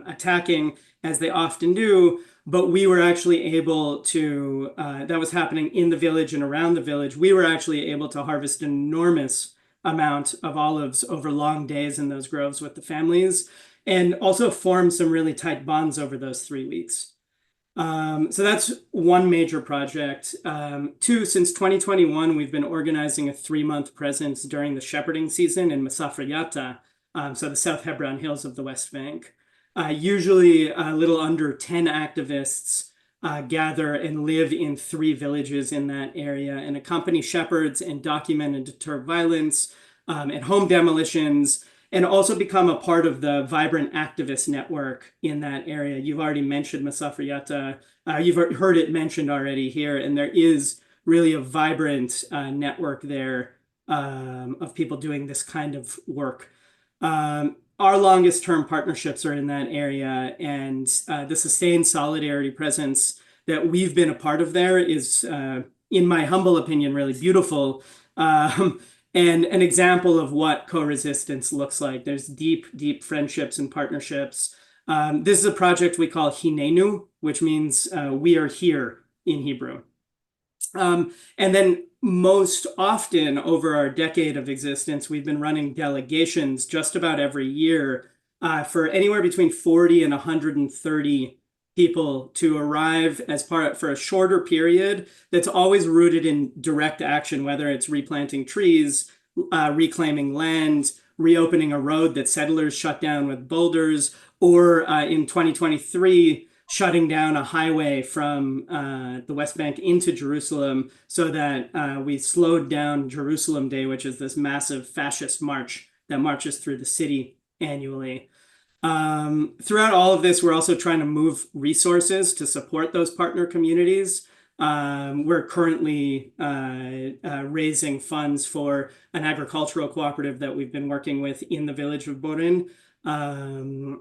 Speaker 7: attacking, as they often do, but we were actually able to, that was happening in the village and around the village, we were actually able to harvest an enormous amount of olives over long days in those groves with the families, and also form some really tight bonds over those 3 weeks. So that's one major project. Two, since 2021, we've been organizing a 3-month presence during the shepherding season in Masafra Yatta, so the South Hebron Hills of the West Bank. Usually a little under 10 activists gather and live in 3 villages in that area and accompany shepherds and document and deter violence and home demolitions, and also become a part of the vibrant activist network in that area. You've already mentioned Masafra Yatta. You've heard it mentioned already here, and there is really a vibrant network there of people doing this kind of work. Our longest term partnerships are in that area, and the sustained solidarity presence that we've been a part of there is, in my humble opinion, really beautiful. And an example of what co-resistance looks like. There's deep, deep friendships and partnerships. This is a project we call Hinenu, which means we are here in Hebrew. And then most often over our decade of existence, we've been running delegations just about every year for anywhere between 40 and 130 people to arrive as part for a shorter period that's always rooted in direct action, whether it's replanting trees, reclaiming land, reopening a road that settlers shut down with boulders, or in 2023, shutting down a highway from the West Bank into Jerusalem so that we slowed down Jerusalem Day, which is this massive fascist march that marches through the city annually. Throughout all of this, we're also trying to move resources to support those partner communities. We're currently raising funds for an agricultural cooperative that we've been working with in the village of Borin. And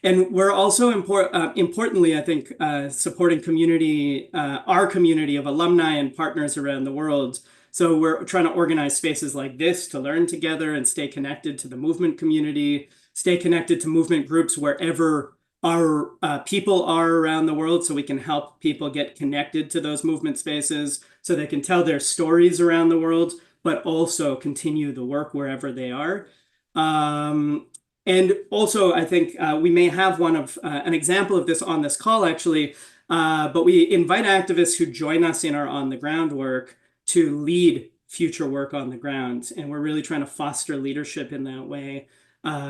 Speaker 7: we're also importantly, I think, supporting our community of alumni and partners around the world. So we're trying to organize spaces like this to learn together and stay connected to the movement community, stay connected to movement groups wherever our people are around the world, so we can help people get connected to those movement spaces so they can tell their stories around the world, but also continue the work wherever they are. And also, I think we may have an example of this on this call, actually, but we invite activists who join us in our on-the-ground work to lead future work on the ground. And we're really trying to foster leadership in that way.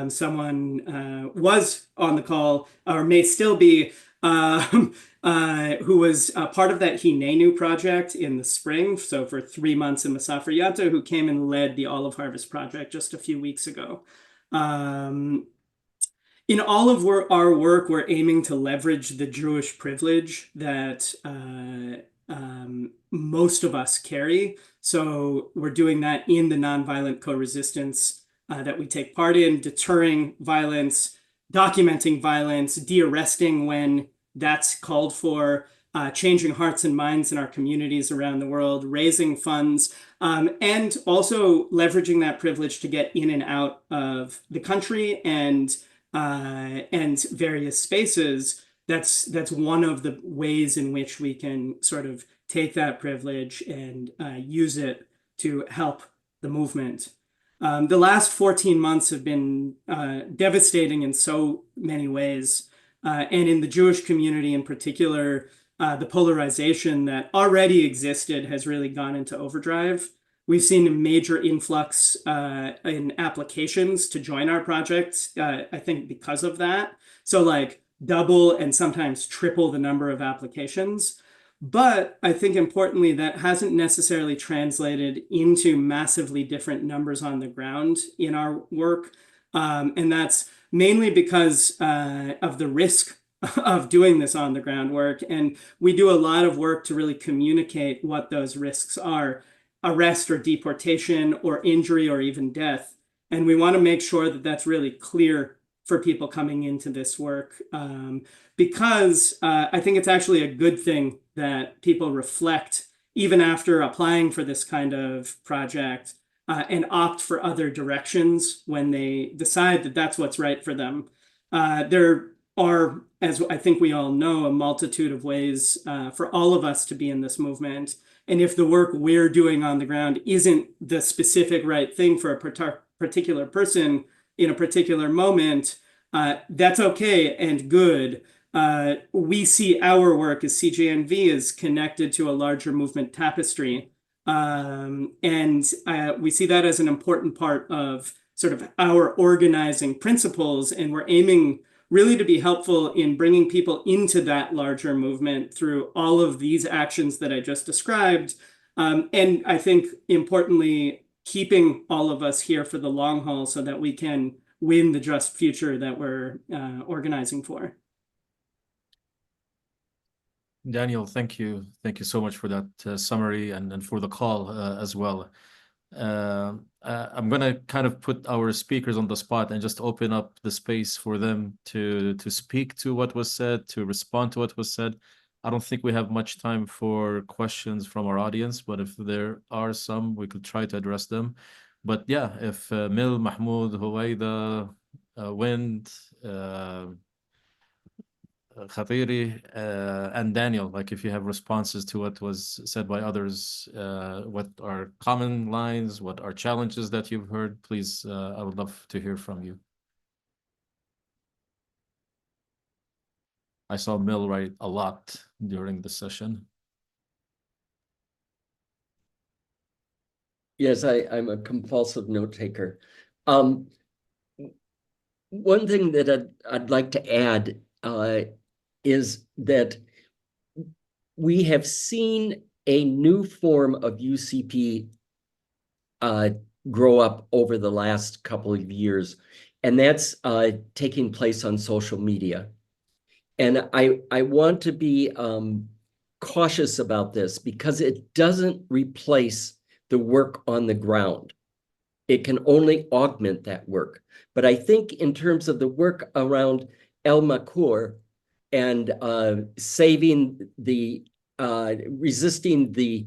Speaker 7: Someone was on the call, or may still be, who was part of that Hinenu project in the spring. So for 3 months in Masafer Yatta, who came and led the Olive Harvest Project just a few weeks ago. In all of our work, we're aiming to leverage the Jewish privilege that most of us carry. So we're doing that in the nonviolent co-resistance that we take part in, deterring violence, documenting violence, de-arresting when that's called for, changing hearts and minds in our communities around the world, raising funds, and also leveraging that privilege to get in and out of the country and various spaces. That's one of the ways in which we can sort of take that privilege and use it to help the movement. The last 14 months have been devastating in so many ways. And in the Jewish community in particular, the polarization that already existed has really gone into overdrive. We've seen a major influx in applications to join our project, I think because of that. So like double and sometimes triple the number of applications. But I think importantly, that hasn't necessarily translated into massively different numbers on the ground in our work. And that's mainly because of the risk of doing this on the ground work. And we do a lot of work to really communicate what those risks are: arrest or deportation or injury or even death. And we want to make sure that that's really clear for people coming into this work, because I think it's actually a good thing that people reflect even after applying for this kind of project and opt for other directions when they decide that that's what's right for them. There are, as I think we all know, a multitude of ways for all of us to be in this movement. And if the work we're doing on the ground isn't the specific right thing for a particular person in a particular moment, that's okay and good. We see our work as CJNV is connected to a larger movement tapestry. And we see that as an important part of sort of our organizing principles. And we're aiming really to be helpful in bringing people into that larger movement through all of these actions that I just described. And I think importantly, keeping all of us here for the long haul so that we can win the just future that we're organizing for.
Speaker 1: Daniel, thank you. Thank you so much for that summary and for the call as well. I'm going to kind of put our speakers on the spot and just open up the space for them to speak to what was said, to respond to what was said. I don't think we have much time for questions from our audience, but if there are some, we could try to address them. But yeah, if Mil, Mahmoud, Huwaida, Wind, Khatiri, and Daniel, like if you have responses to what was said by others, what are common lines, what are challenges that you've heard, please, I would love to hear from you. I saw Mill write a lot during the session.
Speaker 2: Yes, I'm a compulsive note taker. One thing that I'd like to add is that we have seen a new form of UCP grow up over the last couple of years, and that's taking place on social media. And I want to be cautious about this because it doesn't replace the work on the ground. It can only augment that work. But I think in terms of the work around El Makur and saving the resisting the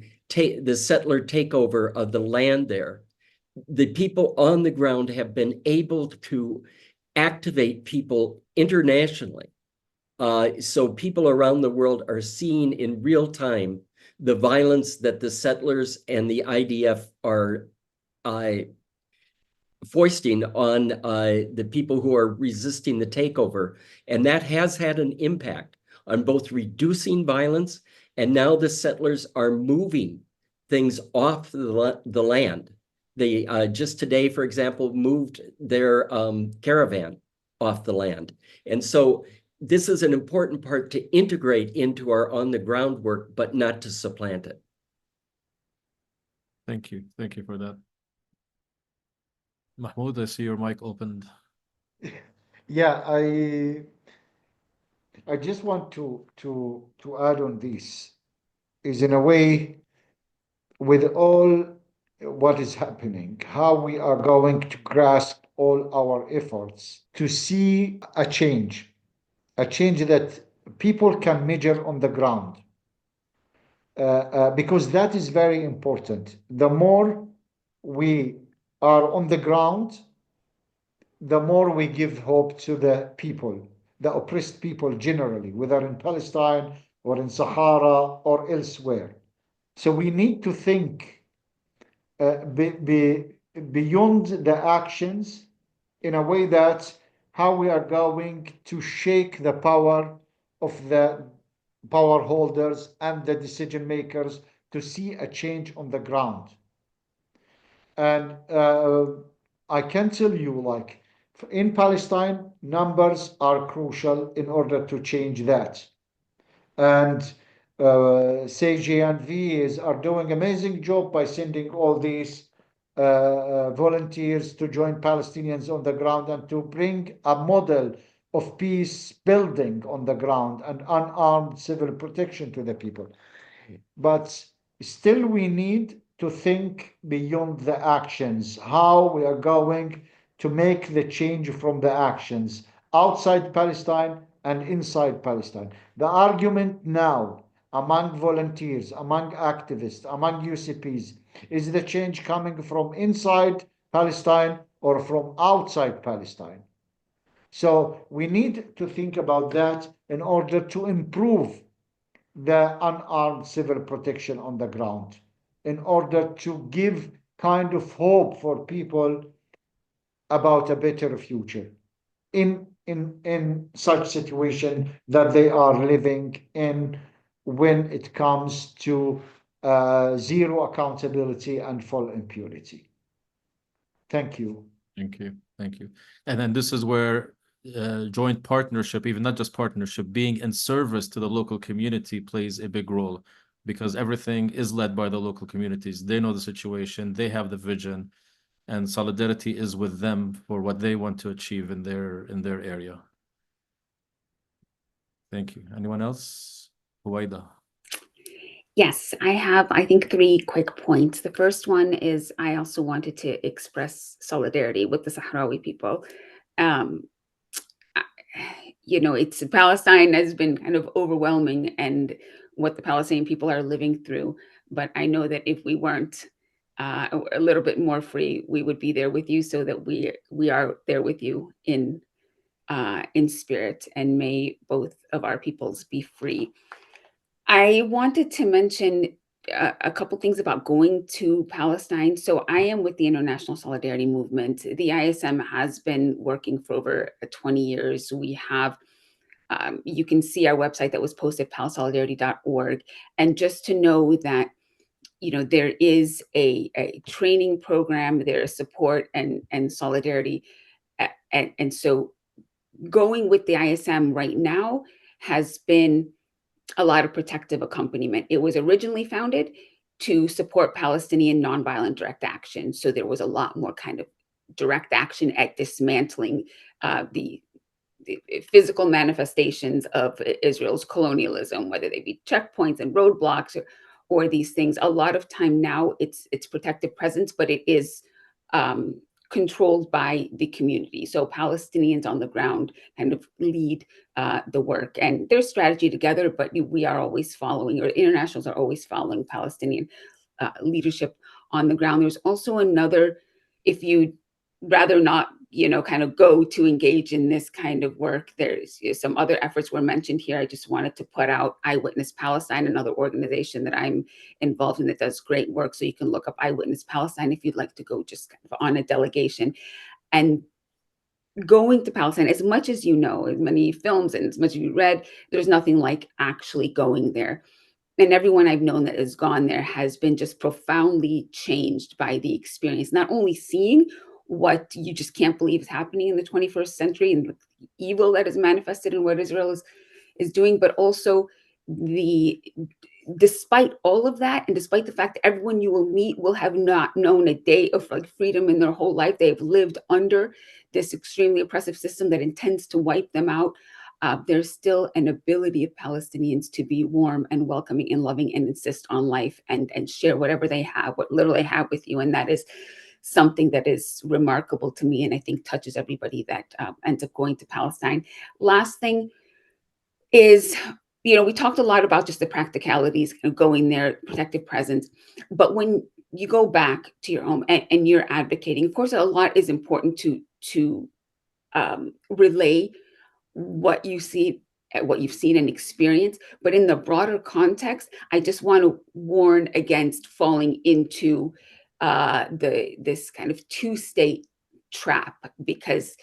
Speaker 2: settler takeover of the land there, the people on the ground have been able to activate people internationally. So people around the world are seeing in real time the violence that the settlers and the IDF are foisting on the people who are resisting the takeover. And that has had an impact on both reducing violence, and now the settlers are moving things off the land. They just today, for example, moved their caravan off the land. And so this is an important part to integrate into our on-the-ground work, but not to supplant it.
Speaker 1: Thank you. Thank you for that. Mahmoud, I see your mic opened.
Speaker 3: Yeah, I just want to add on this, is in a way, with all what is happening, how we are going to grasp all our efforts to see a change that people can measure on the ground. Because that is very important. The more we are on the ground, the more we give hope to the people, the oppressed people generally, whether in Palestine or in Sahara or elsewhere. So we need to think beyond the actions in a way that how we are going to shake the power of the power holders and the decision makers to see a change on the ground. And I can tell you, like, in Palestine, numbers are crucial in order to change that. And CGNV are doing amazing job by sending all these volunteers to join Palestinians on the ground and to bring a model of peace building on the ground and unarmed civil protection to the people. But still we need to think beyond the actions, how we are going to make the change from the actions outside Palestine and inside Palestine. The argument now among volunteers, among activists, among UCPs, is the change coming from inside Palestine or from outside Palestine? So we need to think about that in order to improve the unarmed civil protection on the ground, in order to give kind of hope for people about a better future in such situation that they are living in when it comes to zero accountability and full impunity. Thank you.
Speaker 1: Thank you. Thank you. And then this is where joint partnership, even not just partnership, being in service to the local community plays a big role, because everything is led by the local communities. They know the situation, they have the vision, and solidarity is with them for what they want to achieve in their area. Thank you. Anyone else? Huwaida.
Speaker 4: Yes, I have, I think, 3 quick points. The first one is I also wanted to express solidarity with the Sahrawi people. You know, it's Palestine has been kind of overwhelming and what the Palestinian people are living through. But I know that if we weren't a little bit more free, we would be there with you, so that we are there with you in in spirit, and may both of our peoples be free. I wanted to mention a couple things about going to Palestine. So I am with the International Solidarity Movement. The ISM has been working for over 20 years. We have, you can see our website that was posted, palsolidarity.org. And just to know that, you know, there is a training program, there is support and solidarity. And so going with the ISM right now has been a lot of protective accompaniment. It was originally founded to support Palestinian nonviolent direct action. So there was a lot more kind of direct action at dismantling the physical manifestations of Israel's colonialism, whether they be checkpoints and roadblocks or these things. A lot of time now it's protective presence, but it is controlled by the community. So Palestinians on the ground kind of lead the work, and their strategy together, but we are always following, or internationals are always following Palestinian leadership on the ground. There's also another, if you'd rather not, you know, kind of go to engage in this kind of work, there's some other efforts were mentioned here. I just wanted to put out Eyewitness Palestine, another organization that I'm involved in that does great work. So you can look up Eyewitness Palestine if you'd like to go just kind of on a delegation. And going to Palestine, as much as you know, as many films and as much as you read, there's nothing like actually going there. And everyone I've known that has gone there has been just profoundly changed by the experience, not only seeing what you just can't believe is happening in the 21st century and the evil that is manifested in what Israel is doing, but also despite all of that, and despite the fact that everyone you will meet will have not known a day of like freedom in their whole life, they've lived under this extremely oppressive system that intends to wipe them out. There's still an ability of Palestinians to be warm and welcoming and loving and insist on life and share whatever they have, what little they have with you. And that is something that is remarkable to me, and I think touches everybody that ends up going to Palestine. Last thing is, you know, we talked a lot about just the practicalities of going there, protective presence, but when you go back to your home and you're advocating, of course, a lot is important to relay what you see, what you've seen and experienced. But in the broader context, I just want to warn against falling into this kind of two-state trap, because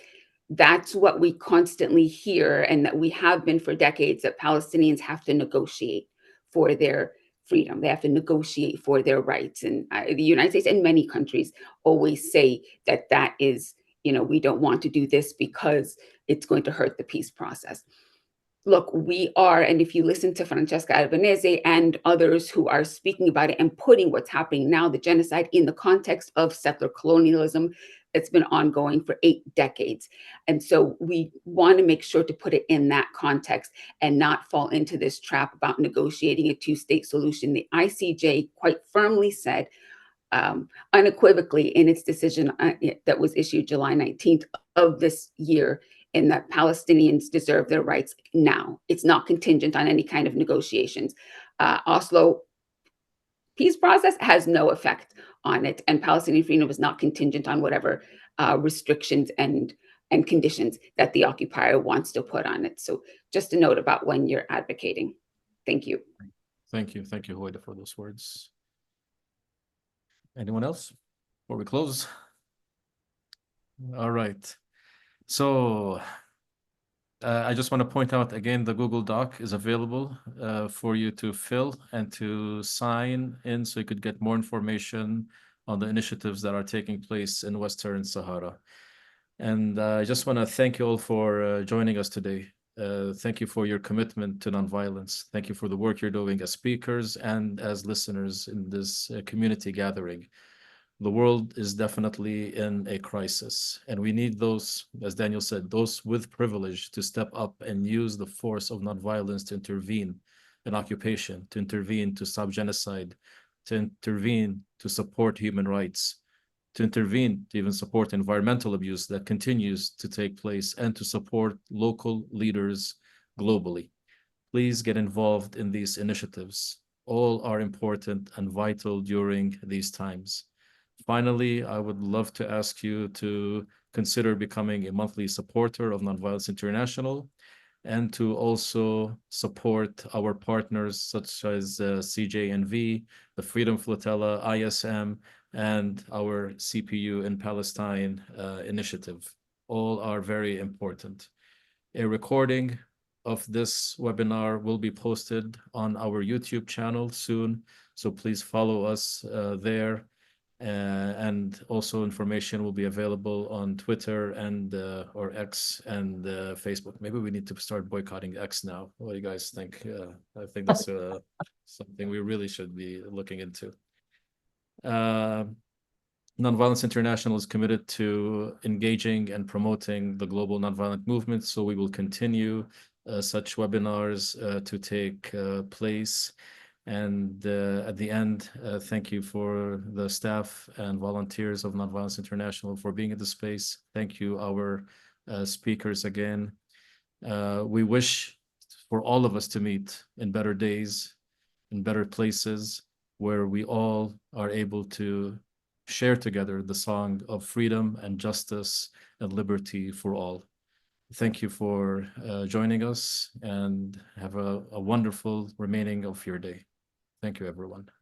Speaker 4: that's what we constantly hear, and that we have been for decades, that Palestinians have to negotiate for their freedom. They have to negotiate for their rights. And the United States and many countries always say that that is, you know, we don't want to do this because it's going to hurt the peace process. Look, we are, and if you listen to Francesca Albanese and others who are speaking about it and putting what's happening now, the genocide, in the context of settler colonialism, it's been ongoing for 8 decades. And so we want to make sure to put it in that context and not fall into this trap about negotiating a two-state solution. The ICJ quite firmly said, unequivocally in its decision that was issued July 19th of this year, in that Palestinians deserve their rights now. It's not contingent on any kind of negotiations. Oslo peace process has no effect on it, and Palestinian freedom is not contingent on whatever restrictions and conditions that the occupier wants to put on it. So just a note about when you're advocating. Thank you.
Speaker 1: Thank you, Hoida, for those words. Anyone else before we close? All right. So I just want to point out again, the Google Doc is available for you to fill and to sign in, so you could get more information on the initiatives that are taking place in Western Sahara. And I just want to thank you all for joining us today. Thank you for your commitment to nonviolence. Thank you for the work you're doing as speakers and as listeners in this community gathering. The world is definitely in a crisis, and we need those, as Daniel said, those with privilege to step up and use the force of nonviolence to intervene in occupation, to intervene to stop genocide, to intervene to support human rights, to intervene to even support environmental abuse that continues to take place, and to support local leaders globally. Please get involved in these initiatives. All are important and vital during these times. Finally, I would love to ask you to consider becoming a monthly supporter of Nonviolence International, and to also support our partners such as CJNV, the Freedom Flotilla, ISM, and our CPU in Palestine initiative. All are very important. A recording of this webinar will be posted on our YouTube channel soon, so please follow us there. And also information will be available on Twitter and or X and Facebook. Maybe we need to start boycotting X now. What do you guys think? I think that's something we really should be looking into. Nonviolence International is committed to engaging and promoting the global nonviolent movement, so we will continue such webinars to take place. And at the end, thank you for the staff and volunteers of Nonviolence International for being in the space. Thank you, our speakers again. We wish for all of us to meet in better days, in better places, where we all are able to share together the song of freedom and justice and liberty for all. Thank you for joining us, and have a wonderful remaining of your day. Thank you, everyone.